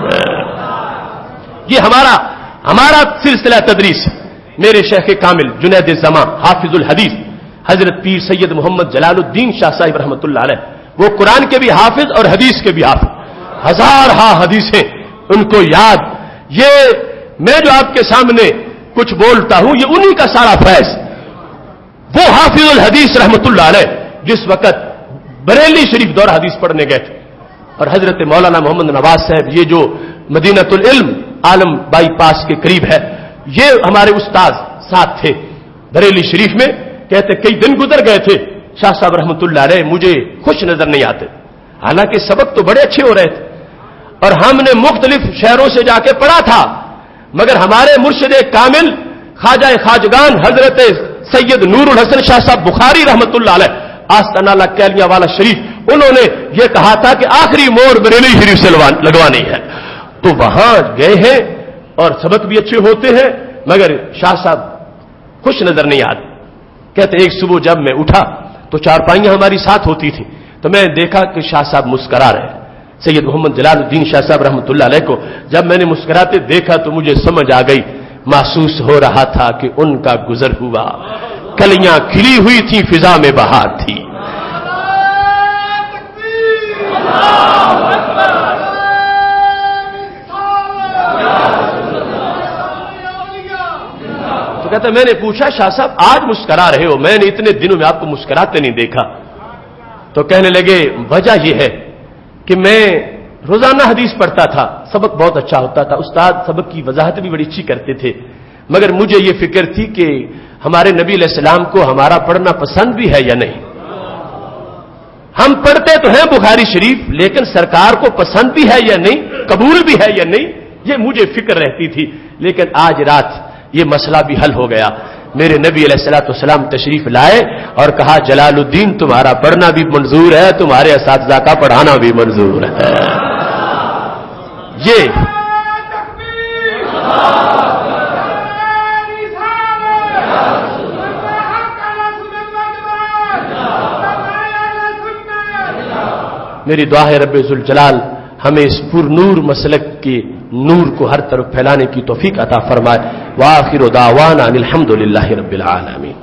یہ ہمارا سلسلہ تدریس میرے شیخ کامل جنید زمان حافظ الحدیث حضرت پیر سید محمد جلال الدین شاہ صاحب رحمۃ اللہ علیہ، وہ قرآن کے بھی حافظ اور حدیث کے بھی حافظ، ہزارہ حدیثیں ان کو یاد۔ یہ میں جو آپ کے سامنے کچھ بولتا ہوں یہ انہی کا سارا فیض۔ وہ حافظ الحدیث رحمۃ اللہ علیہ جس وقت بریلی شریف دور حدیث پڑھنے گئے تھے، اور حضرت مولانا محمد نواز صاحب یہ جو مدینہ العلم عالم بائی پاس کے قریب ہے، یہ ہمارے استاد ساتھ تھے بریلی شریف میں، کہتے کئی دن گزر گئے تھے شاہ صاحب رحمۃ اللہ علیہ مجھے خوش نظر نہیں آتے، حالانکہ سبق تو بڑے اچھے ہو رہے تھے اور ہم نے مختلف شہروں سے جا کے پڑھا تھا، مگر ہمارے مرشد کامل خواجہ خواجگان حضرت سید نور الحسن شاہ صاحب بخاری رحمۃ اللہ علیہ آستانہ کیلیاں والا شریف، انہوں نے یہ کہا تھا کہ آخری مور بریلی شریف سے لگوانی ہے، تو وہاں گئے ہیں اور سبق بھی اچھے ہوتے ہیں، مگر شاہ صاحب خوش نظر نہیں آتے۔ کہتے ایک صبح جب میں اٹھا تو چارپائیاں ہماری ساتھ ہوتی تھیں، تو میں نے دیکھا کہ شاہ صاحب مسکرا رہے ہیں. سید محمد جلال الدین شاہ صاحب رحمۃ اللہ علیہ کو جب میں نے مسکراتے دیکھا تو مجھے سمجھ آ گئی، محسوس ہو رہا تھا کہ ان کا گزر ہوا. کلیاں کھلی ہوئی تھیں، فضا میں بہار تھی. تو کہتا میں نے پوچھا شاہ صاحب آج مسکرا رہے ہو، میں نے اتنے دنوں میں آپ کو مسکراتے نہیں دیکھا. تو کہنے لگے وجہ یہ ہے کہ میں روزانہ حدیث پڑھتا تھا، سبق بہت اچھا ہوتا تھا، استاد سبق کی وضاحت بھی بڑی اچھی کرتے تھے، مگر مجھے یہ فکر تھی کہ ہمارے نبی علیہ السلام کو ہمارا پڑھنا پسند بھی ہے یا نہیں. ہم پڑھتے تو ہیں بخاری شریف، لیکن سرکار کو پسند بھی ہے یا نہیں، قبول بھی ہے یا نہیں، یہ مجھے فکر رہتی تھی. لیکن آج رات یہ مسئلہ بھی حل ہو گیا. میرے نبی علیہ الصلوۃ والسلام تشریف لائے اور کہا جلال الدین تمہارا پڑھنا بھی منظور ہے، تمہارے اساتذہ کا پڑھانا بھی منظور ہے. یہ میری دعا ہے رب ذوالجلال ہمیں اس پر نور مسلک کے نور کو ہر طرف پھیلانے کی توفیق عطا فرمائے. وآخر دعوانا الحمد للہ رب العالمین.